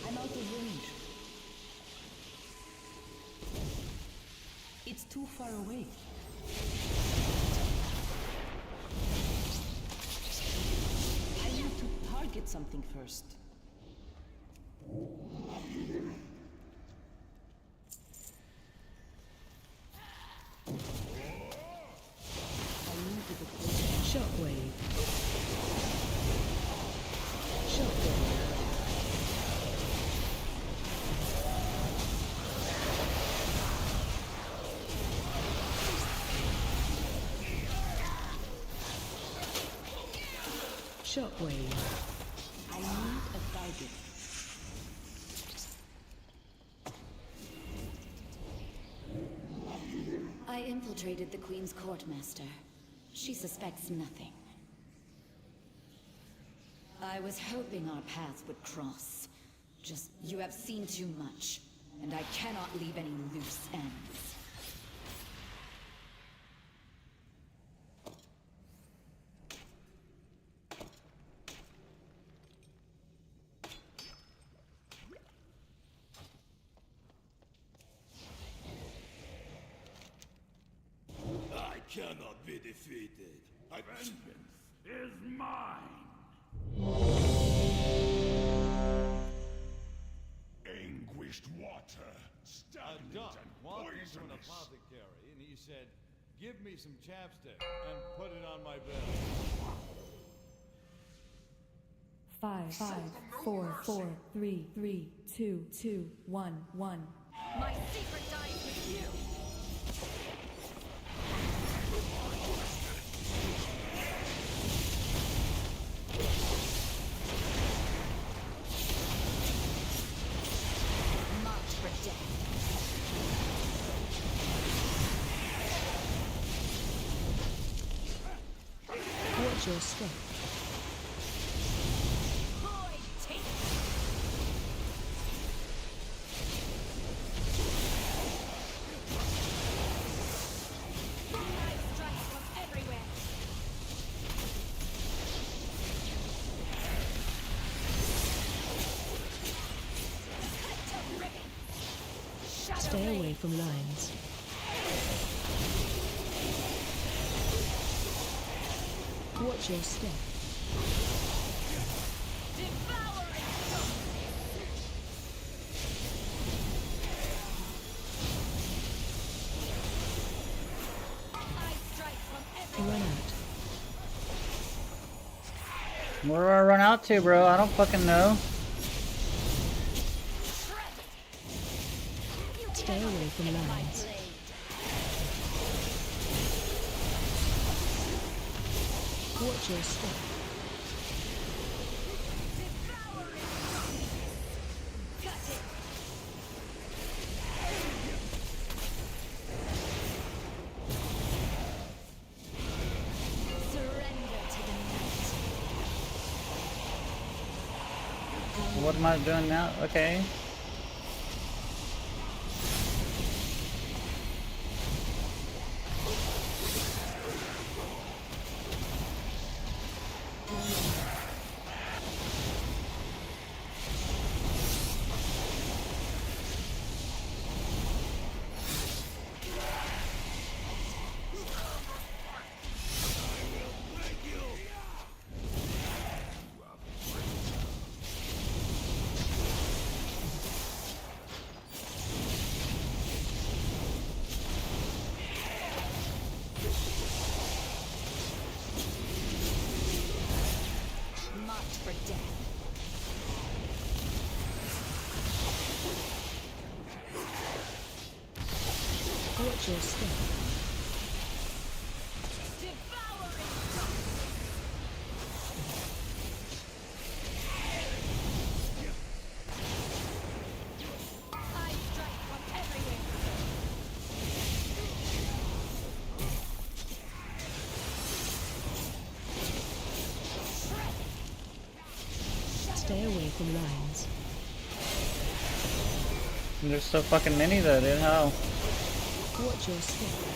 [SPEAKER 10] I'm out of range. It's too far away. I need to target something first.
[SPEAKER 4] Shockwave. Shockwave. Shockwave.
[SPEAKER 10] I need a target.
[SPEAKER 12] I infiltrated the Queen's court, Master. She suspects nothing. I was hoping our paths would cross. Just, you have seen too much, and I cannot leave any loose ends.
[SPEAKER 1] I cannot be defeated. Vengeance is mine. Anguished water, stagnant
[SPEAKER 13] Doc
[SPEAKER 1] and
[SPEAKER 13] walked into an
[SPEAKER 1] poisonous.
[SPEAKER 13] apothecary and he said, "Give me some chapstick and put it on my bed."
[SPEAKER 5] 5, 4, 4, 3, 3, 2, 2, 1, 1.
[SPEAKER 12] My secret dies with you! March for death.
[SPEAKER 4] Watch your step.
[SPEAKER 12] Boy, take Knife strikes from everywhere. Cut to ribbons. Shadow
[SPEAKER 4] Stay
[SPEAKER 12] blade.
[SPEAKER 4] away from lines. Watch your step.
[SPEAKER 12] Devouring I strike from
[SPEAKER 4] Run
[SPEAKER 12] everywhere.
[SPEAKER 4] out.
[SPEAKER 8] Where do I run out to, bro? I don't fucking know.
[SPEAKER 4] Stay away from lines. Watch your step.
[SPEAKER 12] Cut it.
[SPEAKER 8] what am I doing now? Okay.
[SPEAKER 12] Marked for death.
[SPEAKER 4] Watch your step. Stay away from lines.
[SPEAKER 8] There's so fucking many though, dude. How?
[SPEAKER 4] Watch your step.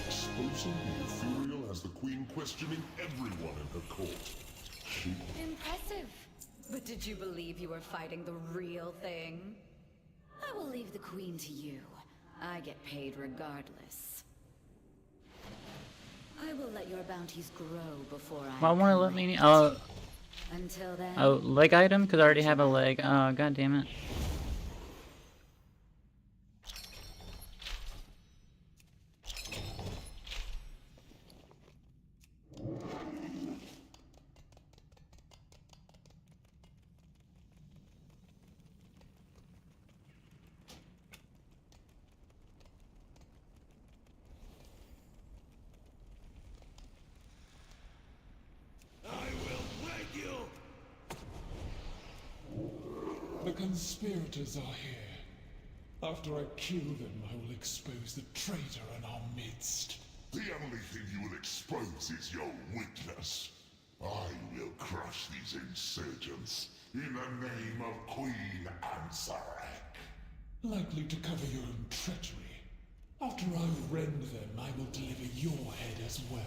[SPEAKER 11] Exposing the ethereal has the queen questioning everyone in her court. She...
[SPEAKER 12] Impressive. But did you believe you were fighting the real thing? I will leave the queen to you. I get paid regardless. I will let your bounties grow before I...
[SPEAKER 8] Why won't it let me?
[SPEAKER 12] Until then...
[SPEAKER 8] Oh, leg item? Because I already have a leg. Oh, god damn it.
[SPEAKER 7] The conspirators are here. After I kill them, I will expose the traitor in our midst.
[SPEAKER 11] The only thing you will expose is your weakness. I will crush these insurgents in the name of Queen Ansarak.
[SPEAKER 7] Likely to cover your own treachery. After I rend them, I will deliver your head as well.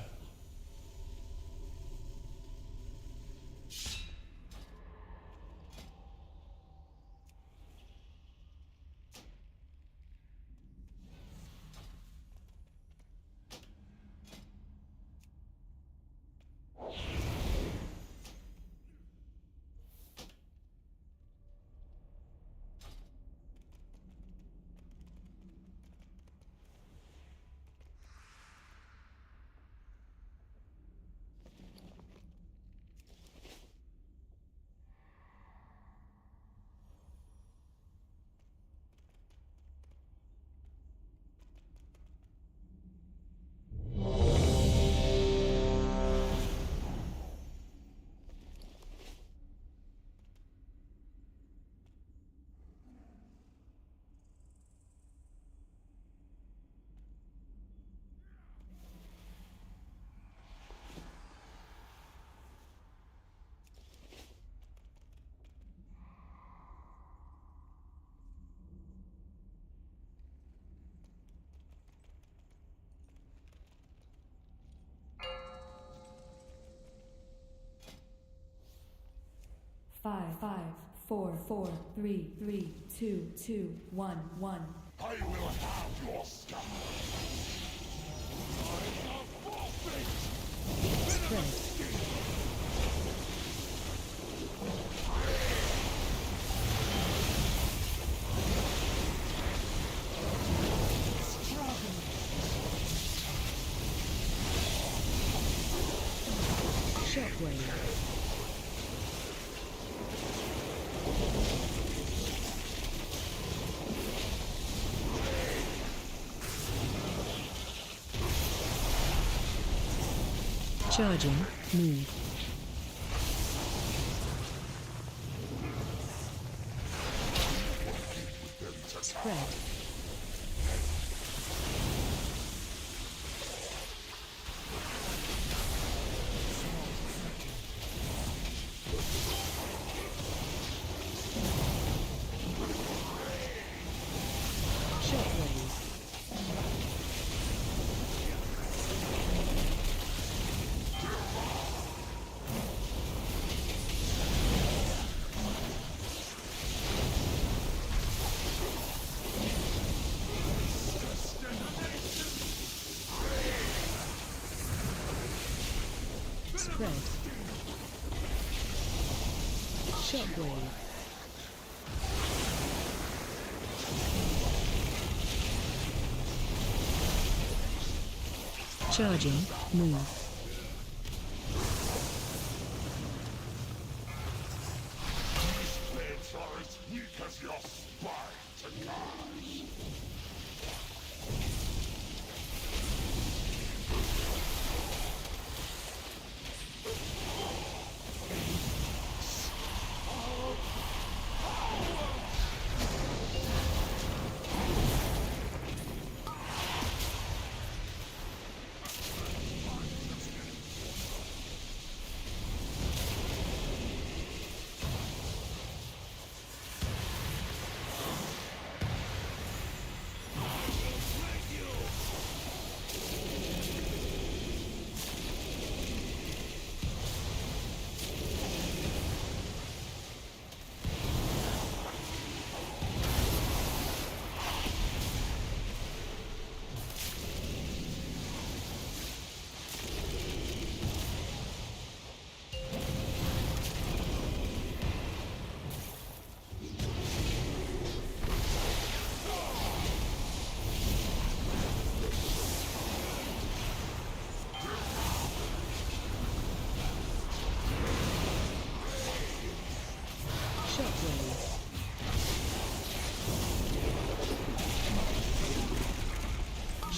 [SPEAKER 5] Five, 4, 3, 3, 2, 2, 1, 1.
[SPEAKER 11] I will have your scum.
[SPEAKER 4] Shockwave. Charging. Move. Spread. Spread. Shockwave. Charging. Move.
[SPEAKER 11] These are as weak as your spine to guys.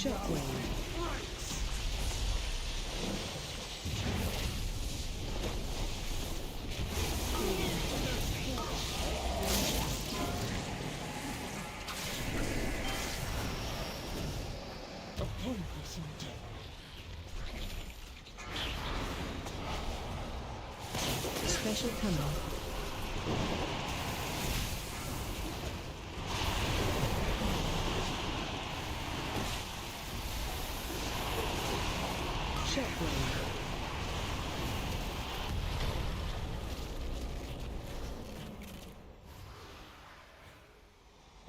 [SPEAKER 4] Shockwave. Special coming. Shockwave.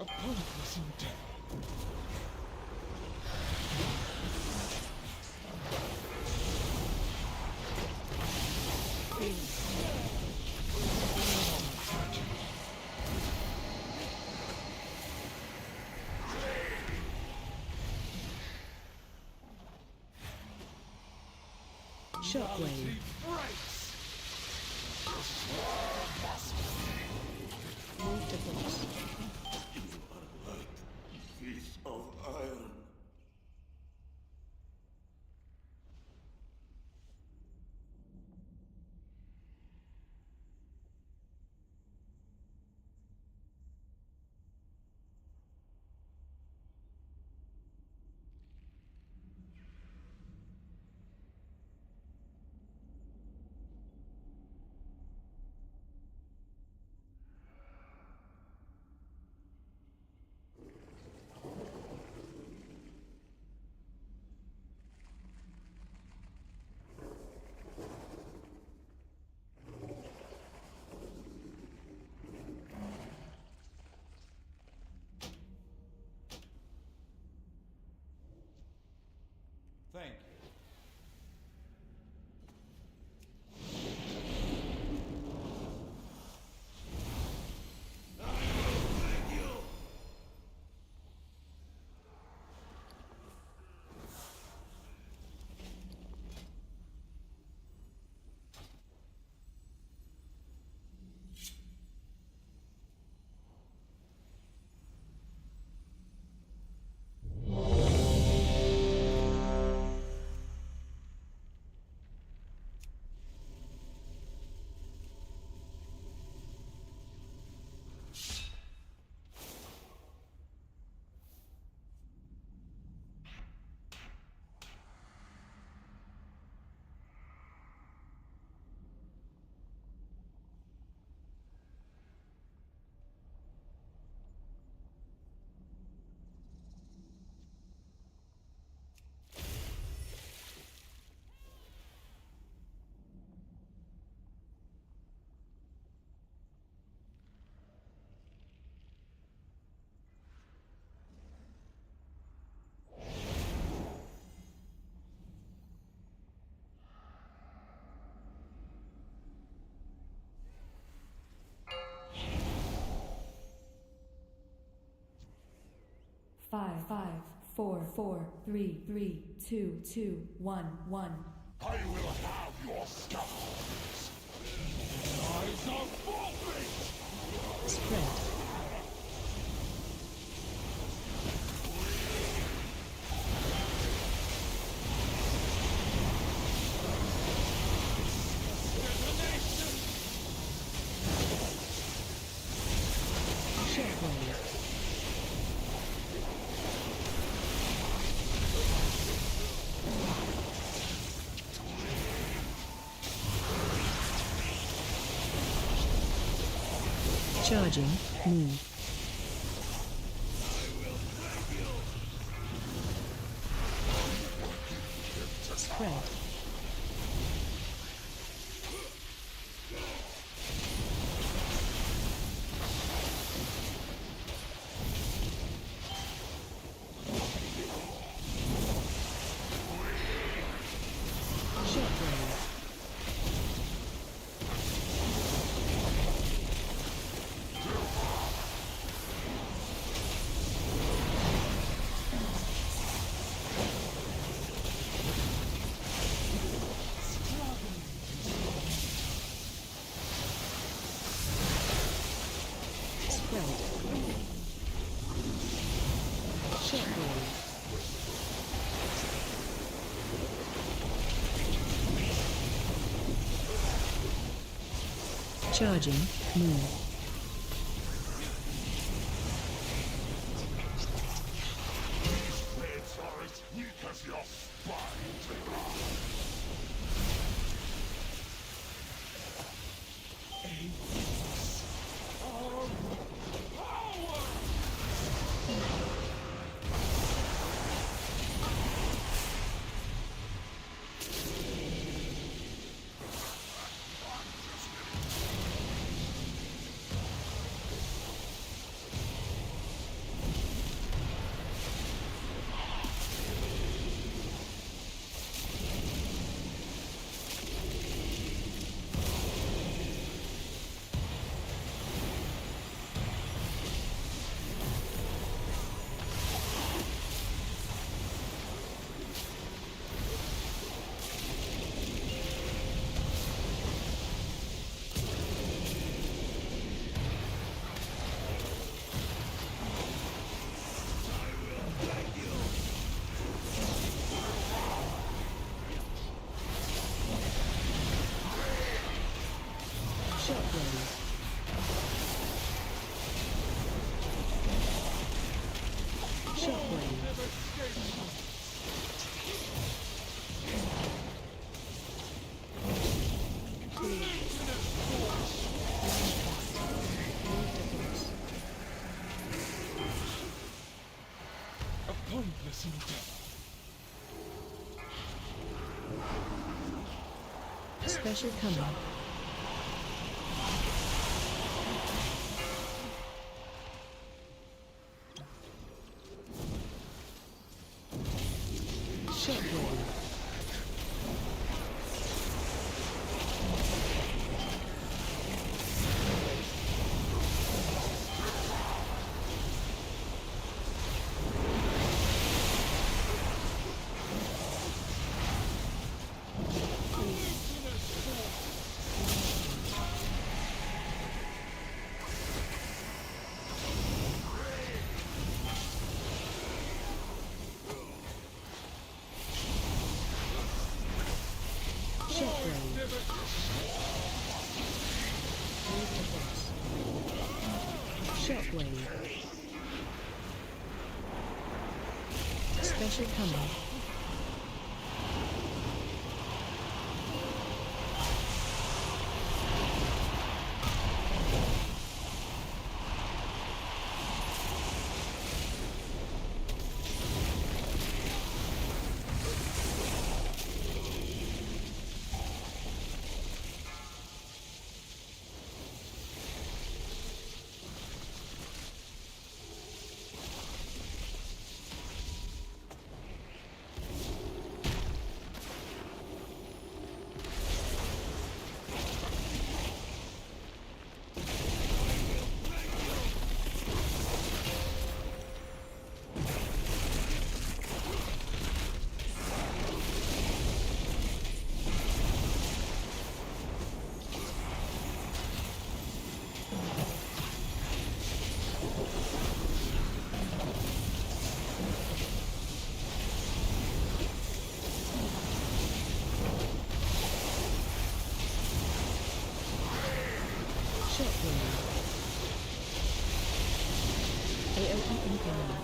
[SPEAKER 7] Opponents in death.
[SPEAKER 4] Shockwave. Move to boss.
[SPEAKER 11] Piece of iron.
[SPEAKER 5] 5, 5, 4, 4, 3, 3, 2, 2, 1, 1.
[SPEAKER 11] I will have your scars. Eyes of forfeit!
[SPEAKER 4] Spread. Charging, move. Spread. Charging, move.
[SPEAKER 11] Blades are as weak as your spine.
[SPEAKER 7] Pointless endeavor.
[SPEAKER 4] Special coming. Shockwave. Shockwave. Special coming. Ability incoming.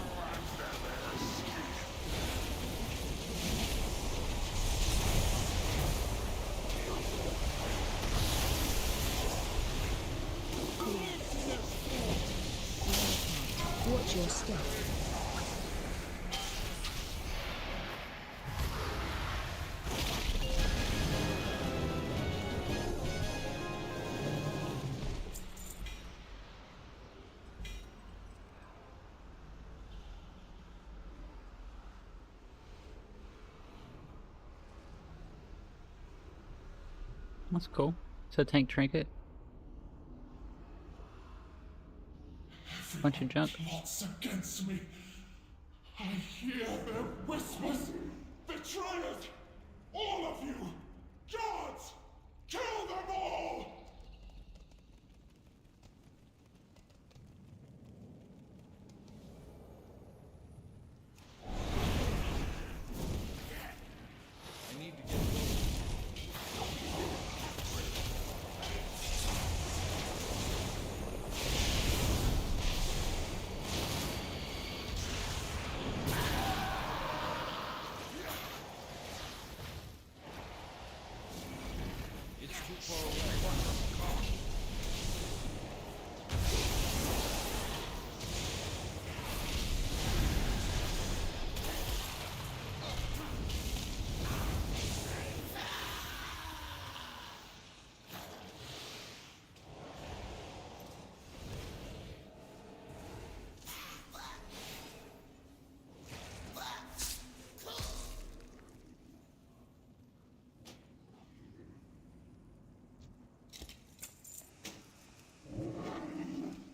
[SPEAKER 4] Watch your step.
[SPEAKER 8] That's cool. It's a tank trinket. Bunch of junk.
[SPEAKER 7] Plots against me. I hear their whispers. Betrayers! All of you! Guards! Kill them all!
[SPEAKER 13] I need to get moving. It's too far away.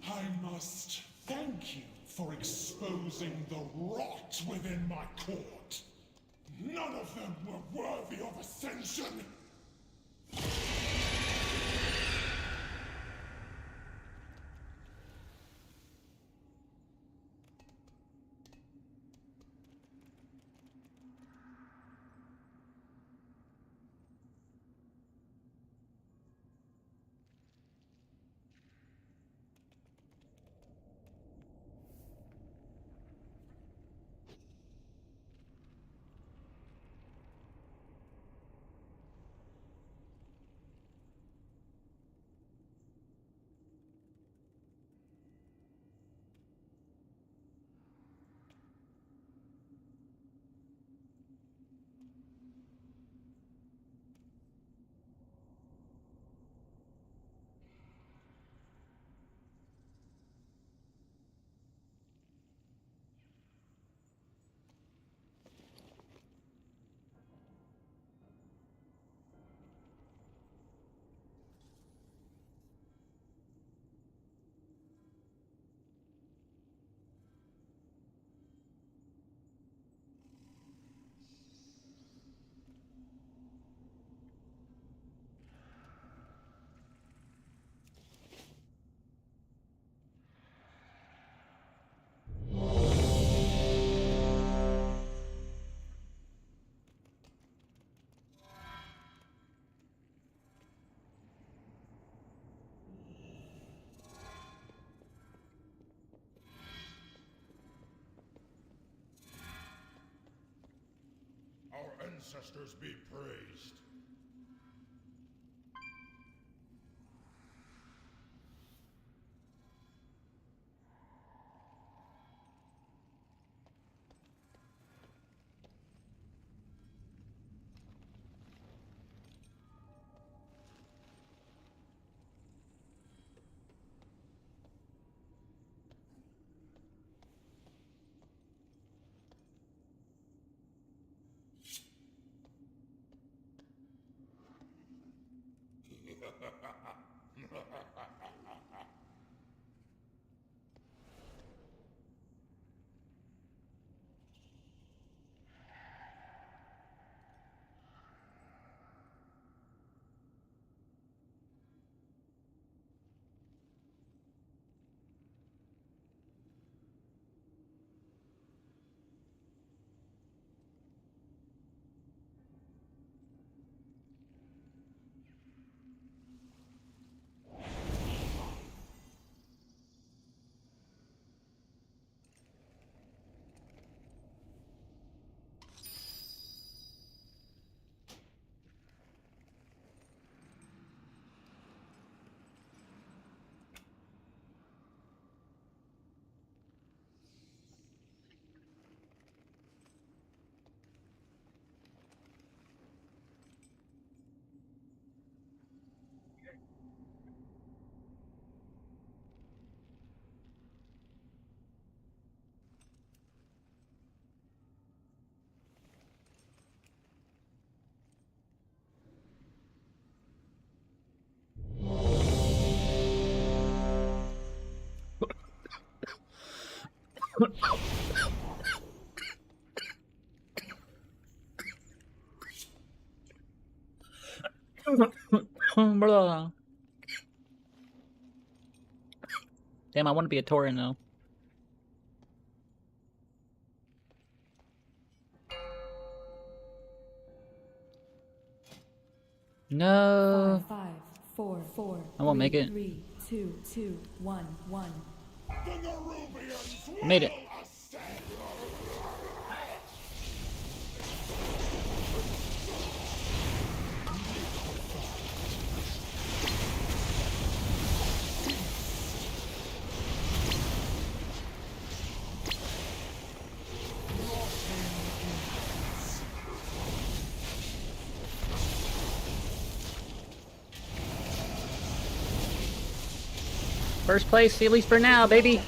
[SPEAKER 7] I must thank you for exposing the rot within my court. None of them were worthy of ascension.
[SPEAKER 11] Our ancestors be praised.
[SPEAKER 8] Blah. Damn, I want to be a Tauren though. No.
[SPEAKER 5] 5, 4, 4,
[SPEAKER 8] I won't make it.
[SPEAKER 5] 3, 2, 2, 1, 1.
[SPEAKER 8] Made it. First place, at least for now, baby.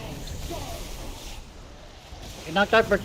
[SPEAKER 8] Get knocked out for.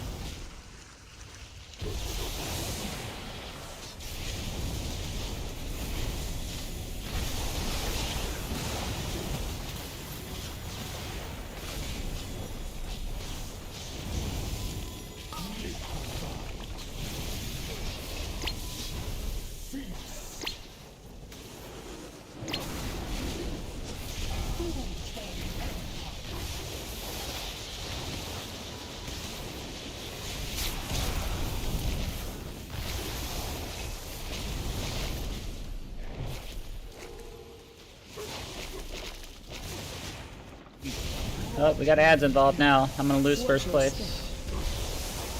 [SPEAKER 8] Oh, we got ads involved now. I'm gonna lose first place.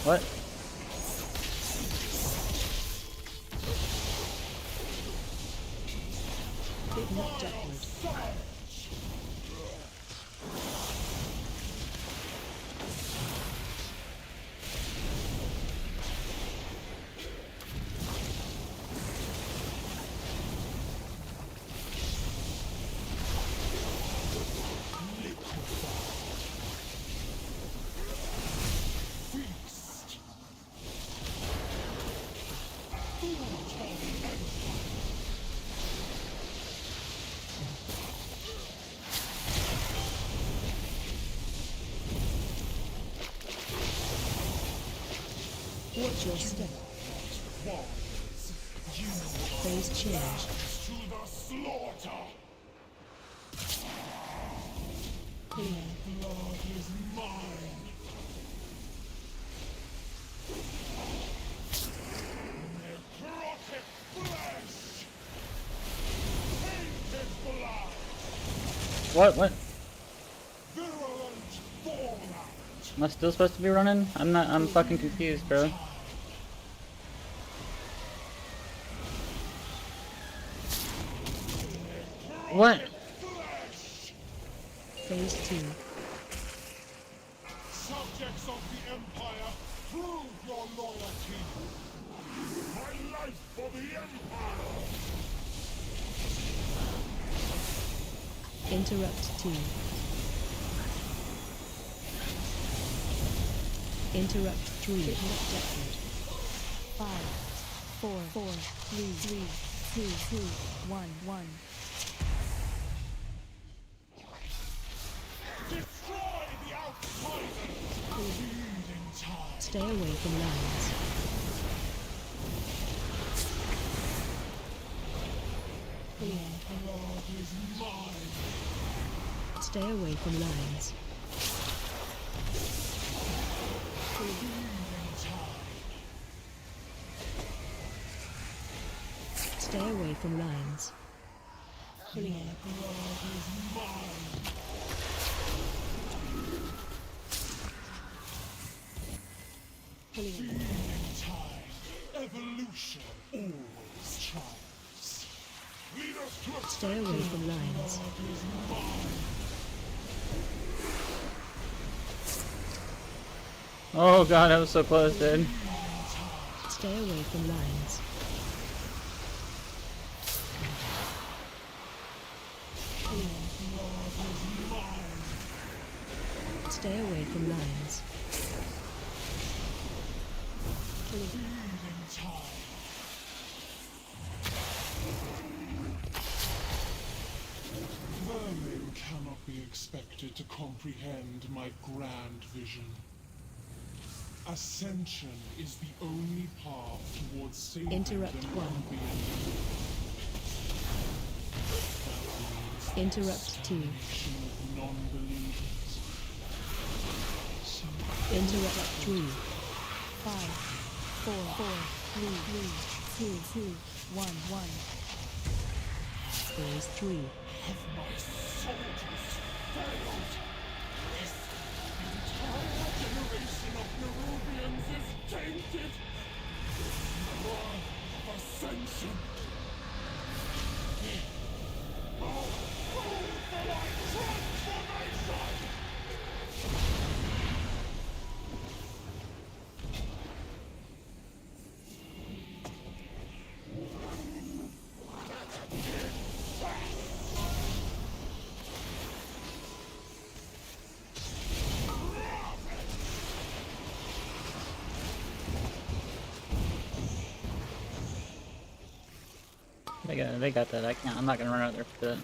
[SPEAKER 8] What?
[SPEAKER 4] Watch your step. Phase change.
[SPEAKER 11] To the slaughter.
[SPEAKER 4] Clear.
[SPEAKER 11] Blood is mine. Necrotic flesh. Tainted blood.
[SPEAKER 8] What?
[SPEAKER 11] Virulent fallout.
[SPEAKER 8] Am I still supposed to be running? I'm fucking confused, bro. What?
[SPEAKER 4] Phase 2.
[SPEAKER 11] Subjects of the Empire, prove your loyalty. My life for the Empire.
[SPEAKER 4] Interrupt 2. Interrupt 3.
[SPEAKER 5] 5, 4, 4, 3, 3, 2, 2, 1, 1.
[SPEAKER 11] Destroy the outsiders. Feeding time.
[SPEAKER 4] Stay away from lines.
[SPEAKER 11] Blood is mine.
[SPEAKER 4] Stay away from lines.
[SPEAKER 11] Feeding time.
[SPEAKER 4] Stay away from lines.
[SPEAKER 11] Blood is mine. Feeding time. Evolution always triumphs. Lead us to a
[SPEAKER 4] Stay away from lines.
[SPEAKER 11] blood is mine.
[SPEAKER 8] Oh god, I was so close, dude.
[SPEAKER 4] Stay away from lines. Stay away from lines.
[SPEAKER 7] Vermin cannot be expected to comprehend my grand vision. Ascension is the only path towards saving
[SPEAKER 4] Interrupt
[SPEAKER 7] them
[SPEAKER 4] 1.
[SPEAKER 7] from being
[SPEAKER 4] Interrupt 2.
[SPEAKER 7] non-believers.
[SPEAKER 4] Interrupt 3.
[SPEAKER 5] 5, 4, 4, 3, 2, 2, 1, 1.
[SPEAKER 4] Phase 3.
[SPEAKER 7] Have my soldiers failed? This entire generation of Peruvians is tainted. Blood of ascension. Oh, food for my transformation!
[SPEAKER 8] They got that. I can't. I'm not gonna run out there for that.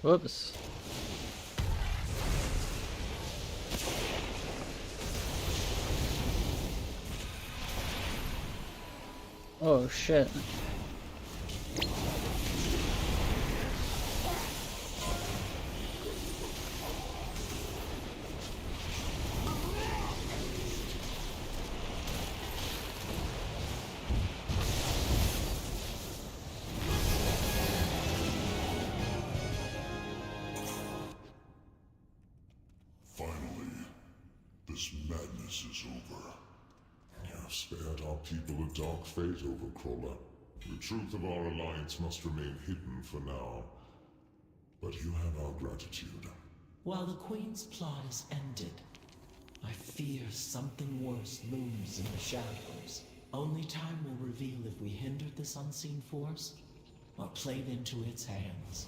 [SPEAKER 8] Whoops. Oh shit.
[SPEAKER 11] This madness is over. You have spared our people a dark fate, Overcrawler. The truth of our alliance must remain hidden for now. But you have our gratitude.
[SPEAKER 9] While the Queen's plot is ended, I fear something worse looms in the shadows. Only time will reveal if we hindered this unseen force, or played into its hands.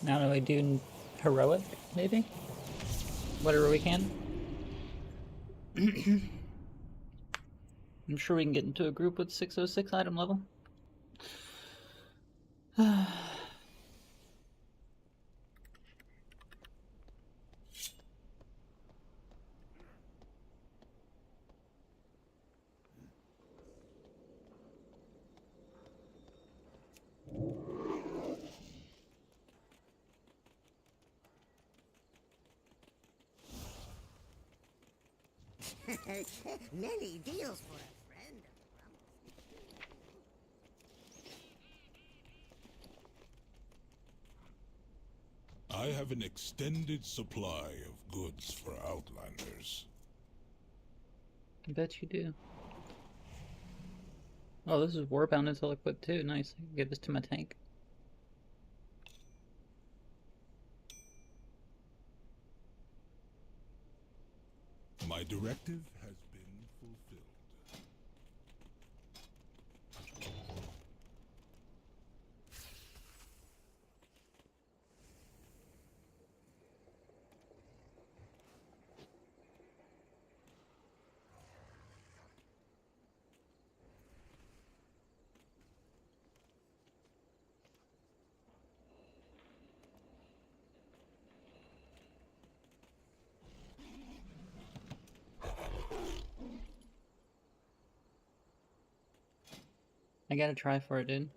[SPEAKER 8] Now do we do heroic, maybe? Whatever we can. I'm sure we can get into a group with 606 item level.
[SPEAKER 14] Many deals for a friend.
[SPEAKER 11] I have an extended supply of goods for Outlanders.
[SPEAKER 8] I bet you do. Oh, this is Warbound until equipped too. Nice. I can give this to my tank.
[SPEAKER 11] My directive has been fulfilled.
[SPEAKER 8] I gotta try for it, dude.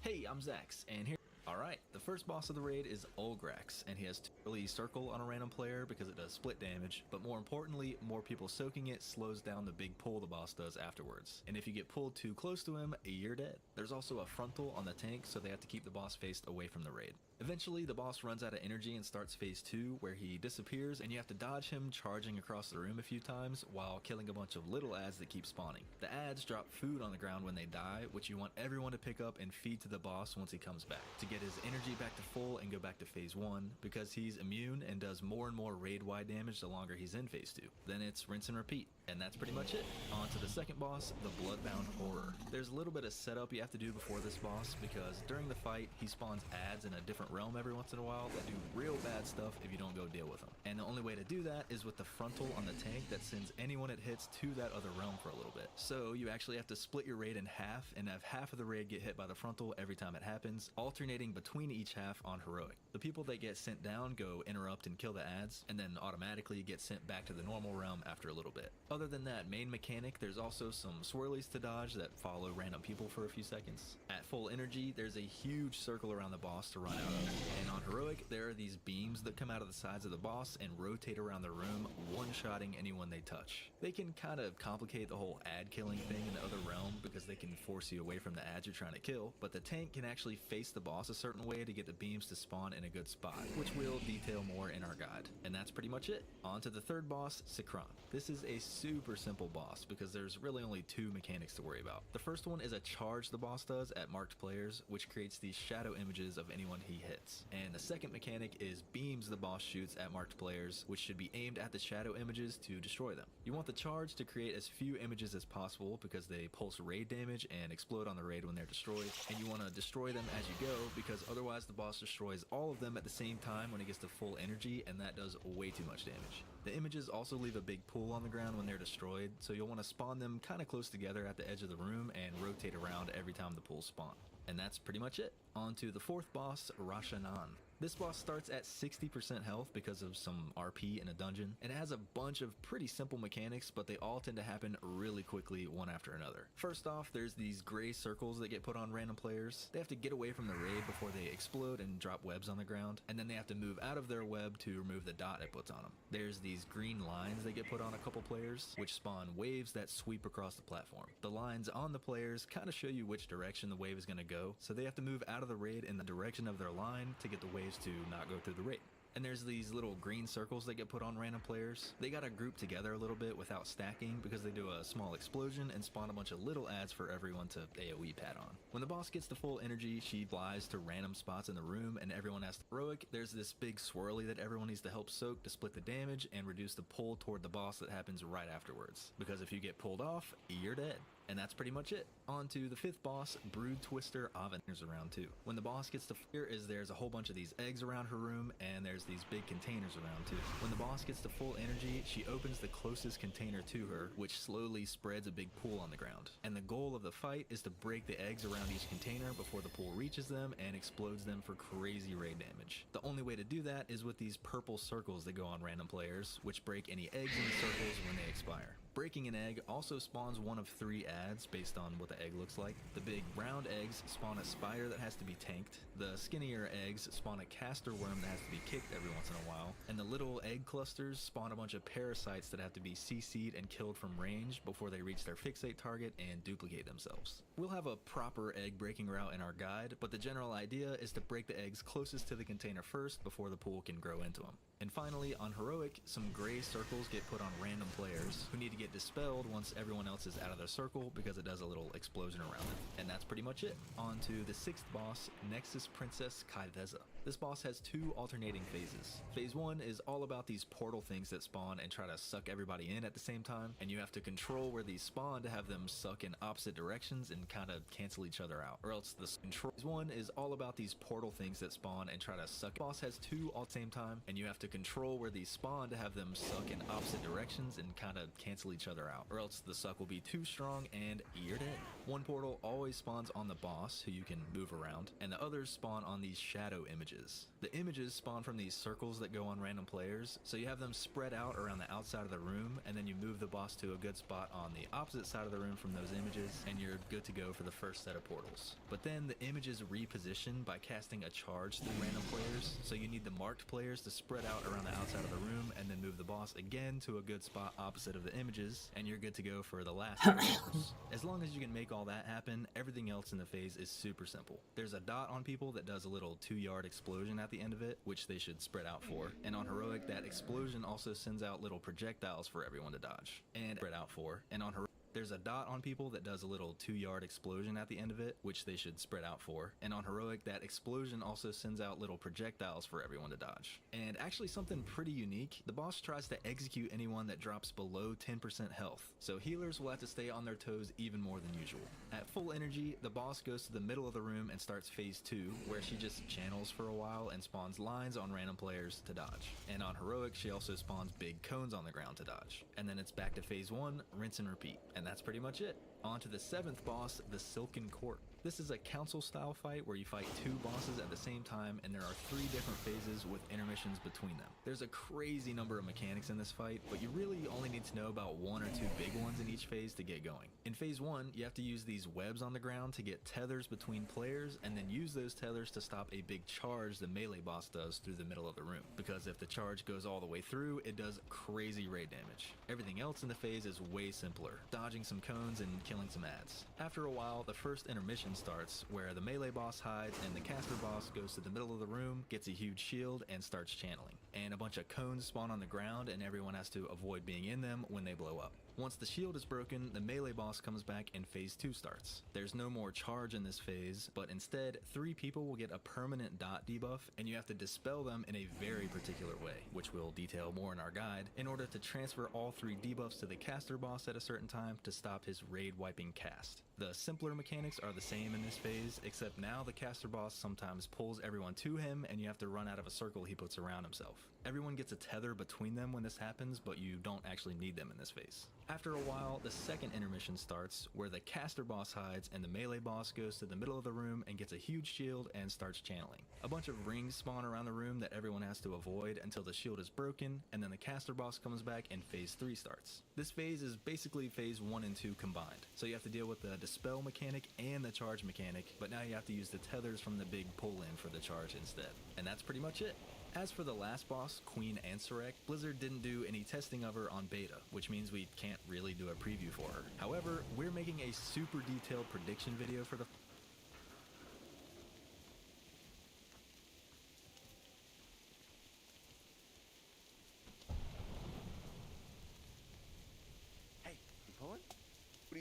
[SPEAKER 15] Hey, I'm Zax, and here. Alright, the first boss of the raid is Olgrax, and he has 2 early circle on a random player because it does split damage, but more importantly, more people soaking it slows down the big pull the boss does afterwards. And if you get pulled too close to him, you're dead. There's also a frontal on the tank, so they have to keep the boss faced away from the raid. Eventually, the boss runs out of energy and starts phase 2, where he disappears and you have to dodge him charging across the room a few times while killing a bunch of little ads that keep spawning. The ads drop food on the ground when they die, which you want everyone to pick up and feed to the boss once he comes back, to get his energy back to full and go back to phase 1, because he's immune and does more and more raid-wide damage the longer he's in phase 2. Then it's rinse and repeat, and that's pretty much it. On to the second boss, the Bloodbound Horror. There's a little bit of setup you have to do before this boss, because during the fight, he spawns ads in a different realm every once in a while that do real bad stuff if you don't go deal with them. And the only way to do that is with the frontal on the tank that sends anyone it hits to that other realm for a little bit. So you actually have to split your raid in half and have half of the raid get hit by the frontal every time it happens, alternating between each half on heroic. The people that get sent down go interrupt and kill the ads, and then automatically get sent back to the normal realm after a little bit. Other than that main mechanic, there's also some swirlies to dodge that follow random people for a few seconds. At full energy, there's a huge circle around the boss to run out of. And on heroic, there are these beams that come out of the sides of the boss and rotate around the room, one-shotting anyone they touch. They can kind of complicate the whole ad killing thing in the other realm because they can force you away from the ads you're trying to kill, but the tank can actually face the boss a certain way to get the beams to spawn in a good spot, which we'll detail more in our guide. And that's pretty much it. On to the third boss, Sikron. This is a super simple boss because there's really only 2 mechanics to worry about. The first one is a charge the boss does at marked players, which creates these shadow images of anyone he hits. And the second mechanic is beams the boss shoots at marked players, which should be aimed at the shadow images to destroy them. You want the charge to create as few images as possible because they pulse raid damage and explode on the raid when they're destroyed, and you want to destroy them as you go because otherwise the boss destroys all of them at the same time when it gets to full energy, and that does way too much damage. The images also leave a big pool on the ground when they're destroyed, so you'll want to spawn them kind of close together at the edge of the room and rotate around every time the pools spawn. And that's pretty much it. On to the fourth boss, Shaman. This boss starts at 60% health because of some RP in a dungeon, and it has a bunch of pretty simple mechanics, but they all tend to happen really quickly one after another. First off, there's these gray circles that get put on random players. They have to get away from the raid before they explode and drop webs on the ground, and then they have to move out of their web to remove the dot it puts on them. There's these green lines that get put on a couple players, which spawn waves that sweep across the platform. The lines on the players kind of show you which direction the wave is going to go, so they have to move out of the raid in the direction of their line to get the waves to not go through the raid. And there's these little green circles that get put on random players. They gotta group together a little bit without stacking because they do a small explosion and spawn a bunch of little ads for everyone to AoE pad on. When the boss gets to full energy, she flies to random spots in the room and everyone has to heroic. There's this big swirly that everyone needs to help soak to split the damage and reduce the pull toward the boss that happens right afterwards. Because if you get pulled off, you're dead. And that's pretty much it. On to the fifth boss, Brood Twister Oven. There's around 2. When the boss gets to fire, there's a whole bunch of these eggs around her room, and there's these big containers around too. When the boss gets to full energy, she opens the closest container to her, which slowly spreads a big pool on the ground. And the goal of the fight is to break the eggs around each container before the pool reaches them and explodes them for crazy raid damage. The only way to do that is with these purple circles that go on random players, which break any eggs in the circles when they expire. Breaking an egg also spawns one of 3 ads based on what the egg looks like. The big round eggs spawn a spider that has to be tanked. The skinnier eggs spawn a caster worm that has to be kicked every once in a while. And the little egg clusters spawn a bunch of parasites that have to be CC'd and killed from range before they reach their fixate target and duplicate themselves. We'll have a proper egg breaking route in our guide, but the general idea is to break the eggs closest to the container first before the pool can grow into them. And finally, on heroic, some gray circles get put on random players who need to get dispelled once everyone else is out of their circle because it does a little explosion around it. And that's pretty much it. On to the 6th boss, Nexus Princess Kaiveza. This boss has 2 alternating phases. Phase 1 is all about these portal things that spawn and try to suck everybody in at the same time, and you have to control where these spawn to have them suck in opposite directions and kind of cancel each other out, or else the control. Phase 1 is all about these portal things that spawn and try to suck. The boss has 2 all at the same time, and you have to control where these spawn to have them suck in opposite directions and kind of cancel each other out, or else the suck will be too strong and you're dead. One portal always spawns on the boss, who you can move around, and the others spawn on these shadow images. images. The images spawn from these circles that go on random players, so you have them spread out around the outside of the room, and then you move the boss to a good spot on the opposite side of the room from those images, and you're good to go for the first set of portals. But then the images reposition by casting a charge through random players, so you need the marked players to spread out around the outside of the room, and then move the boss again to a good spot opposite of the images, and you're good to go for the last set of portals. As long as you can make all that happen, everything else in the phase is super simple. There's a dot on people that does a little 2-yard explosion at the end of it, which they should spread out for. And on heroic, that explosion also sends out little projectiles for everyone to dodge and spread out for. And on heroic, there's a dot on people that does a little 2-yard explosion at the end of it, which they should spread out for. And on heroic, that explosion also sends out little projectiles for everyone to dodge. And actually something pretty unique, the boss tries to execute anyone that drops below 10% health, so healers will have to stay on their toes even more than usual. At full energy, the boss goes to the middle of the room and starts phase 2, where she just channels for a while and spawns lines on random players to dodge. And on heroic, she also spawns big cones on the ground to dodge. And then it's back to phase 1, rinse and repeat. And that's pretty much it. On to the 7th boss, the Silken Court. This is a council style fight where you fight 2 bosses at the same time, and there are 3 different phases with intermissions between them. There's a crazy number of mechanics in this fight, but you really only need to know about 1 or 2 big ones in each phase to get going. In phase 1, you have to use these webs on the ground to get tethers between players, and then use those tethers to stop a big charge the melee boss does through the middle of the room. Because if the charge goes all the way through, it does crazy raid damage. Everything else in the phase is way simpler, dodging some cones and killing some ads. After a while, the first intermission starts, where the melee boss hides and the caster boss goes to the middle of the room, gets a huge shield, and starts channeling. And a bunch of cones spawn on the ground, and everyone has to avoid being in them when they blow up. Once the shield is broken, the melee boss comes back and phase 2 starts. There's no more charge in this phase, but instead 3 people will get a permanent dot debuff, and you have to dispel them in a very particular way, which we'll detail more in our guide, in order to transfer all 3 debuffs to the caster boss at a certain time to stop his raid wiping cast. The simpler mechanics are the same in this phase, except now the caster boss sometimes pulls everyone to him, and you have to run out of a circle he puts around himself. Everyone gets a tether between them when this happens, but you don't actually need them in this phase. After a while, the second intermission starts, where the caster boss hides and the melee boss goes to the middle of the room and gets a huge shield and starts channeling. A bunch of rings spawn around the room that everyone has to avoid until the shield is broken, and then the caster boss comes back and phase 3 starts. This phase is basically phase 1 and 2 combined, so you have to deal with the dispel mechanic and the charge mechanic, but now you have to use the tethers from the big pull-in for the charge instead. And that's pretty much it. As for the last boss, Queen Ansurek, Blizzard didn't do any testing of her on beta, which means we can't really do a preview for her. However, we're making a super detailed prediction video for the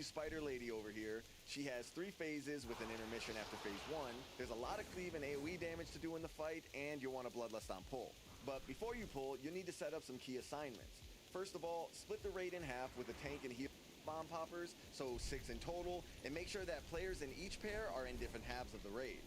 [SPEAKER 16] Spider Lady over here. She has 3 phases with an intermission after phase 1. There's a lot of cleave and AoE damage to do in the fight, and you'll want a Bloodlust on pull. But before you pull, you need to set up some key assignments. First of all, split the raid in half with a tank and heal bomb poppers, so 6 in total, and make sure that players in each pair are in different halves of the raid.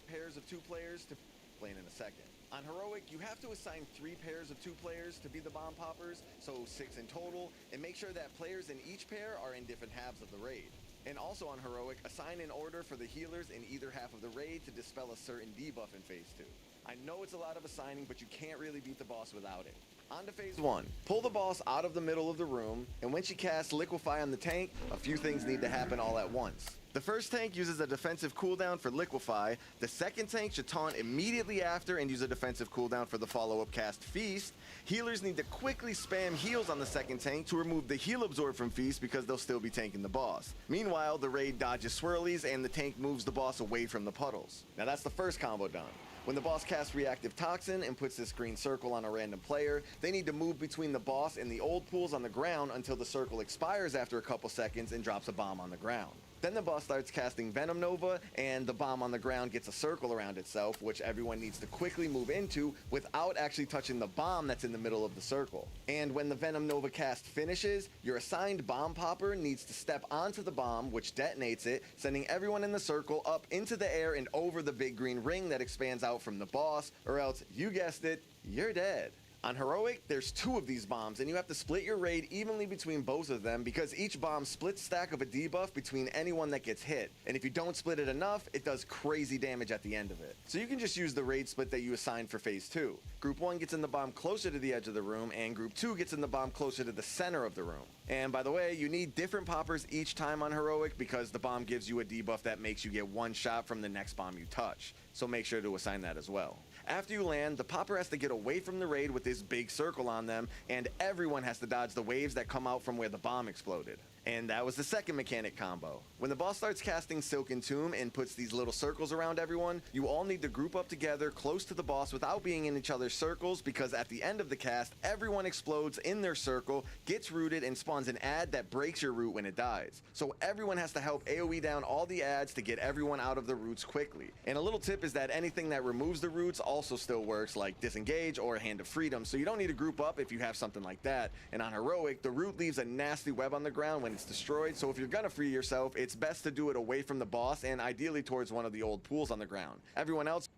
[SPEAKER 16] Pairs of 2 players to explain in a second. On Heroic, you have to assign 3 pairs of 2 players to be the bomb poppers, so 6 in total, and make sure that players in each pair are in different halves of the raid. And also on Heroic, assign an order for the healers in either half of the raid to dispel a certain debuff in phase 2. I know it's a lot of assigning, but you can't really beat the boss without it. On to phase 1. Pull the boss out of the middle of the room, and when she casts Liquefy on the tank, a few things need to happen all at once. The first tank uses a defensive cooldown for Liquefy, the second tank should taunt immediately after and use a defensive cooldown for the follow-up cast Feast. Healers need to quickly spam heals on the second tank to remove the heal absorb from Feast because they'll still be tanking the boss. Meanwhile, the raid dodges swirlies and the tank moves the boss away from the puddles. Now that's the first combo done. When the boss casts Reactive Toxin and puts this green circle on a random player, they need to move between the boss and the old pools on the ground until the circle expires after a couple seconds and drops a bomb on the ground. Then the boss starts casting Venom Nova, and the bomb on the ground gets a circle around itself, which everyone needs to quickly move into without actually touching the bomb that's in the middle of the circle. And when the Venom Nova cast finishes, your assigned bomb popper needs to step onto the bomb, which detonates it, sending everyone in the circle up into the air and over the big green ring that expands out from the boss, or else, you guessed it, you're dead. On Heroic, there's 2 of these bombs, and you have to split your raid evenly between both of them because each bomb splits stack of a debuff between anyone that gets hit. And if you don't split it enough, it does crazy damage at the end of it. So you can just use the raid split that you assigned for phase 2. Group 1 gets in the bomb closer to the edge of the room, and Group 2 gets in the bomb closer to the center of the room. And by the way, you need different poppers each time on Heroic because the bomb gives you a debuff that makes you get 1 shot from the next bomb you touch. So make sure to assign that as well. After you land, the popper has to get away from the raid with this big circle on them, and everyone has to dodge the waves that come out from where the bomb exploded. And that was the second mechanic combo. When the boss starts casting Silken Tomb and puts these little circles around everyone, you all need to group up together close to the boss without being in each other's circles, because at the end of the cast, everyone explodes in their circle, gets rooted, and spawns an ad that breaks your root when it dies. So everyone has to help AoE down all the ads to get everyone out of the roots quickly. And a little tip is that anything that removes the roots also still works, like Disengage or Hand of Freedom, so you don't need to group up if you have something like that. And on Heroic, the root leaves a nasty web on the ground when it's destroyed, so if you're gonna free yourself, it's best to do it away from the boss and ideally towards one of the old pools on the ground. Everyone else,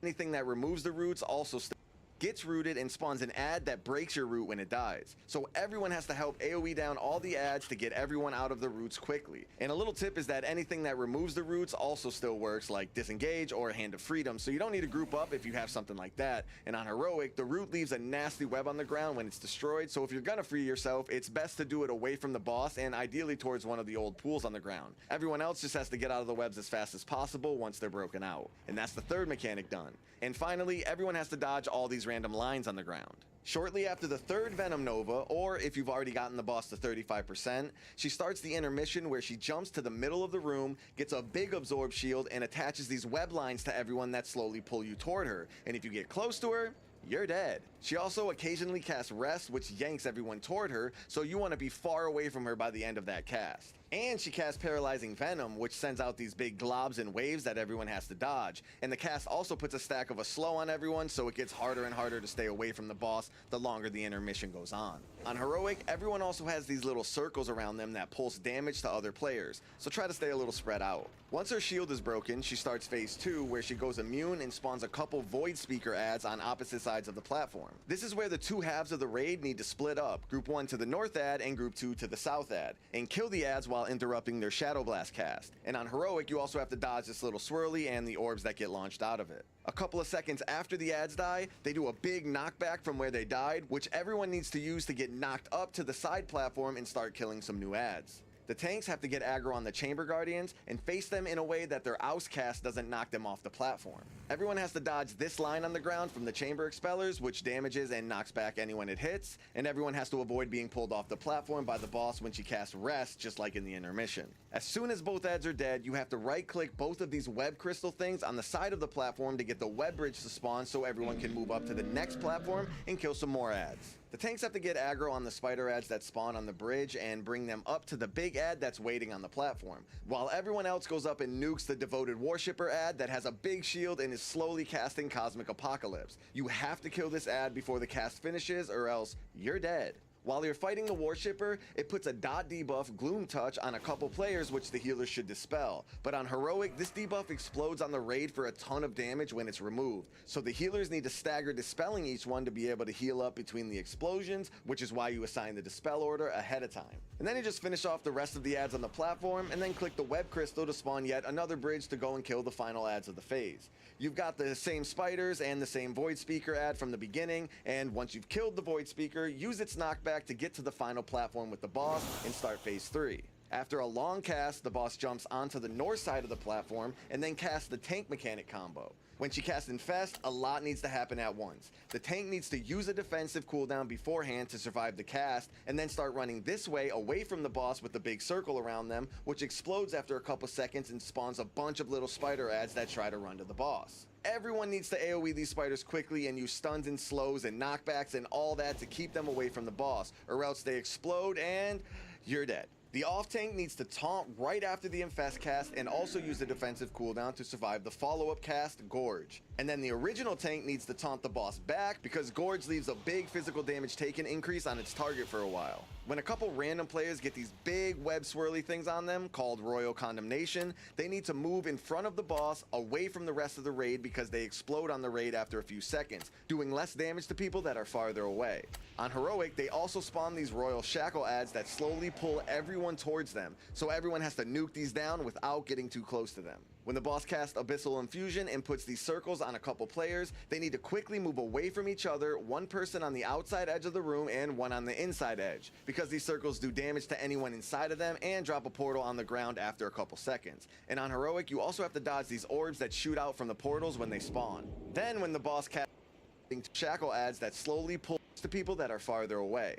[SPEAKER 16] anything that removes the roots also gets rooted and spawns an ad that breaks your root when it dies. So everyone has to help AoE down all the ads to get everyone out of the roots quickly. And a little tip is that anything that removes the roots also still works, like Disengage or Hand of Freedom, so you don't need to group up if you have something like that. And on Heroic, the root leaves a nasty web on the ground when it's destroyed, so if you're gonna free yourself, it's best to do it away from the boss and ideally towards one of the old pools on the ground. Everyone else just has to get out of the webs as fast as possible once they're broken out. And that's the third mechanic done. And finally, everyone has to dodge all these random lines on the ground. Shortly after the third Venom Nova, or if you've already gotten the boss to 35%, she starts the intermission where she jumps to the middle of the room, gets a big absorb shield, and attaches these web lines to everyone that slowly pull you toward her. And if you get close to her, you're dead. She also occasionally casts Rest, which yanks everyone toward her, so you want to be far away from her by the end of that cast. And she casts Paralyzing Venom, which sends out these big globs and waves that everyone has to dodge. And the cast also puts a stack of a slow on everyone, so it gets harder and harder to stay away from the boss the longer the intermission goes on. On Heroic, everyone also has these little circles around them that pulse damage to other players, so try to stay a little spread out. Once her shield is broken, she starts phase 2, where she goes immune and spawns a couple Void Speaker ads on opposite sides of the platform. This is where the 2 halves of the raid need to split up, Group 1 to the north ad and Group 2 to the south ad, and kill the ads while interrupting their Shadow Blast cast. And on Heroic, you also have to dodge this little swirly and the orbs that get launched out of it. A couple of seconds after the ads die, they do a big knockback from where they died, which everyone needs to use to get knocked up to the side platform and start killing some new ads. The tanks have to get aggro on the Chamber Guardians and face them in a way that their Oust cast doesn't knock them off the platform. Everyone has to dodge this line on the ground from the Chamber Expellers, which damages and knocks back anyone it hits, and everyone has to avoid being pulled off the platform by the boss when she casts Rest, just like in the intermission. As soon as both ads are dead, you have to right-click both of these web crystal things on the side of the platform to get the web bridge to spawn so everyone can move up to the next platform and kill some more ads. The tanks have to get aggro on the spider ads that spawn on the bridge and bring them up to the big ad that's waiting on the platform, while everyone else goes up and nukes the devoted worshipper ad that has a big shield and is slowly casting Cosmic Apocalypse. You have to kill this ad before the cast finishes or else you're dead. While you're fighting the worshipper, it puts a dot debuff Gloom Touch on a couple players, which the healers should dispel. But on Heroic, this debuff explodes on the raid for a ton of damage when it's removed, so the healers need to stagger dispelling each one to be able to heal up between the explosions, which is why you assign the dispel order ahead of time. And then you just finish off the rest of the ads on the platform and then click the web crystal to spawn yet another bridge to go and kill the final ads of the phase. You've got the same spiders and the same Void Speaker ad from the beginning, and once you've killed the Void Speaker, use its knockback to get to the final platform with the boss and start phase 3. After a long cast, the boss jumps onto the north side of the platform and then casts the tank mechanic combo. When she casts Infest, a lot needs to happen at once. The tank needs to use a defensive cooldown beforehand to survive the cast, and then start running this way away from the boss with the big circle around them, which explodes after a couple seconds and spawns a bunch of little spider ads that try to run to the boss. Everyone needs to AoE these spiders quickly and use stuns and slows and knockbacks and all that to keep them away from the boss, or else they explode and you're dead. The off tank needs to taunt right after the Infest cast and also use the defensive cooldown to survive the follow-up cast, Gorge. And then the original tank needs to taunt the boss back because Gorge leaves a big physical damage taken increase on its target for a while. When a couple random players get these big web swirly things on them, called Royal Condemnation, they need to move in front of the boss away from the rest of the raid because they explode on the raid after a few seconds, doing less damage to people that are farther away. On Heroic, they also spawn these Royal Shackle ads that slowly pull everyone towards them, so everyone has to nuke these down without getting too close to them. When the boss casts Abyssal Infusion and puts these circles on a couple players, they need to quickly move away from each other, one person on the outside edge of the room and one on the inside edge, because these circles do damage to anyone inside of them and drop a portal on the ground after a couple seconds. And on Heroic, you also have to dodge these orbs that shoot out from the portals when they spawn. Then when the boss casts Shackle ads that slowly pull to people that are farther away.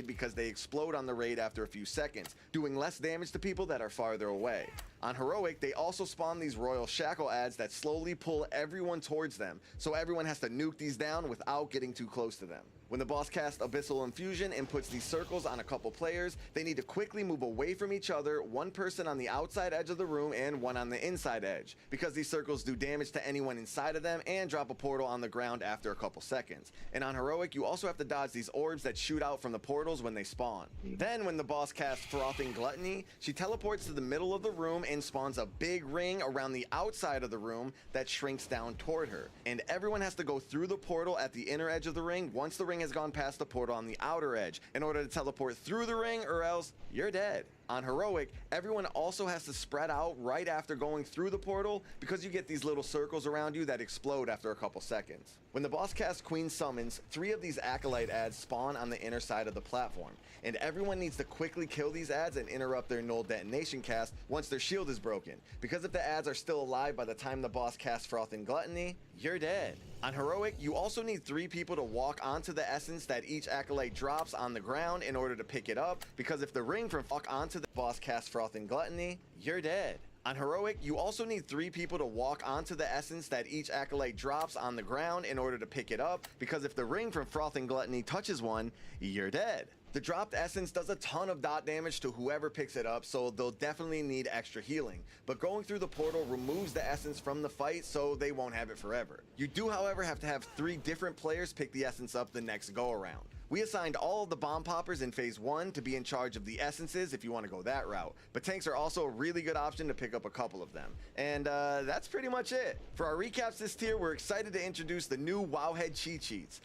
[SPEAKER 16] Because they explode on the raid after a few seconds, doing less damage to people that are farther away. On Heroic, they also spawn these Royal Shackle ads that slowly pull everyone towards them, so everyone has to nuke these down without getting too close to them. When the boss casts Abyssal Infusion and puts these circles on a couple players, they need to quickly move away from each other, one person on the outside edge of the room and one on the inside edge, because these circles do damage to anyone inside of them and drop a portal on the ground after a couple seconds. And on Heroic, you also have to dodge these orbs that shoot out from the portals when they spawn. Then when the boss casts Frothing Gluttony, she teleports to the middle of the room and spawns a big ring around the outside of the room that shrinks down toward her. And everyone has to go through the portal at the inner edge of the ring once the ring has gone past the portal on the outer edge in order to teleport through the ring, or else you're dead. On Heroic, everyone also has to spread out right after going through the portal because you get these little circles around you that explode after a couple seconds. When the boss casts Queen Summons, 3 of these Acolyte ads spawn on the inner side of the platform, and everyone needs to quickly kill these ads and interrupt their null detonation cast once their shield is broken, because if the ads are still alive by the time the boss casts Frothing Gluttony, you're dead. On Heroic, you also need 3 people to walk onto the essence that each Acolyte drops on the ground in order to pick it up, because if the ring from fuck onto the boss casts Frothing Gluttony, you're dead. On Heroic, you also need 3 people to walk onto the essence that each Acolyte drops on the ground in order to pick it up, because if the ring from Frothing Gluttony touches one, you're dead. The dropped essence does a ton of dot damage to whoever picks it up, so they'll definitely need extra healing. But going through the portal removes the essence from the fight, so they won't have it forever. You do, however, have to have 3 different players pick the essence up the next go around. We assigned all of the bomb poppers in phase 1 to be in charge of the essences if you want to go that route, but tanks are also a really good option to pick up a couple of them. And that's pretty much it. For our recaps this tier, we're excited to introduce the new Wowhead cheat sheets.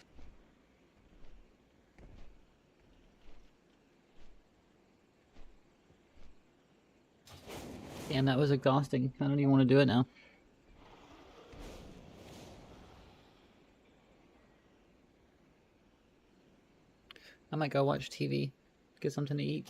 [SPEAKER 8] Damn, that was exhausting. I don't even want to do it now. I might go watch TV, get something to eat.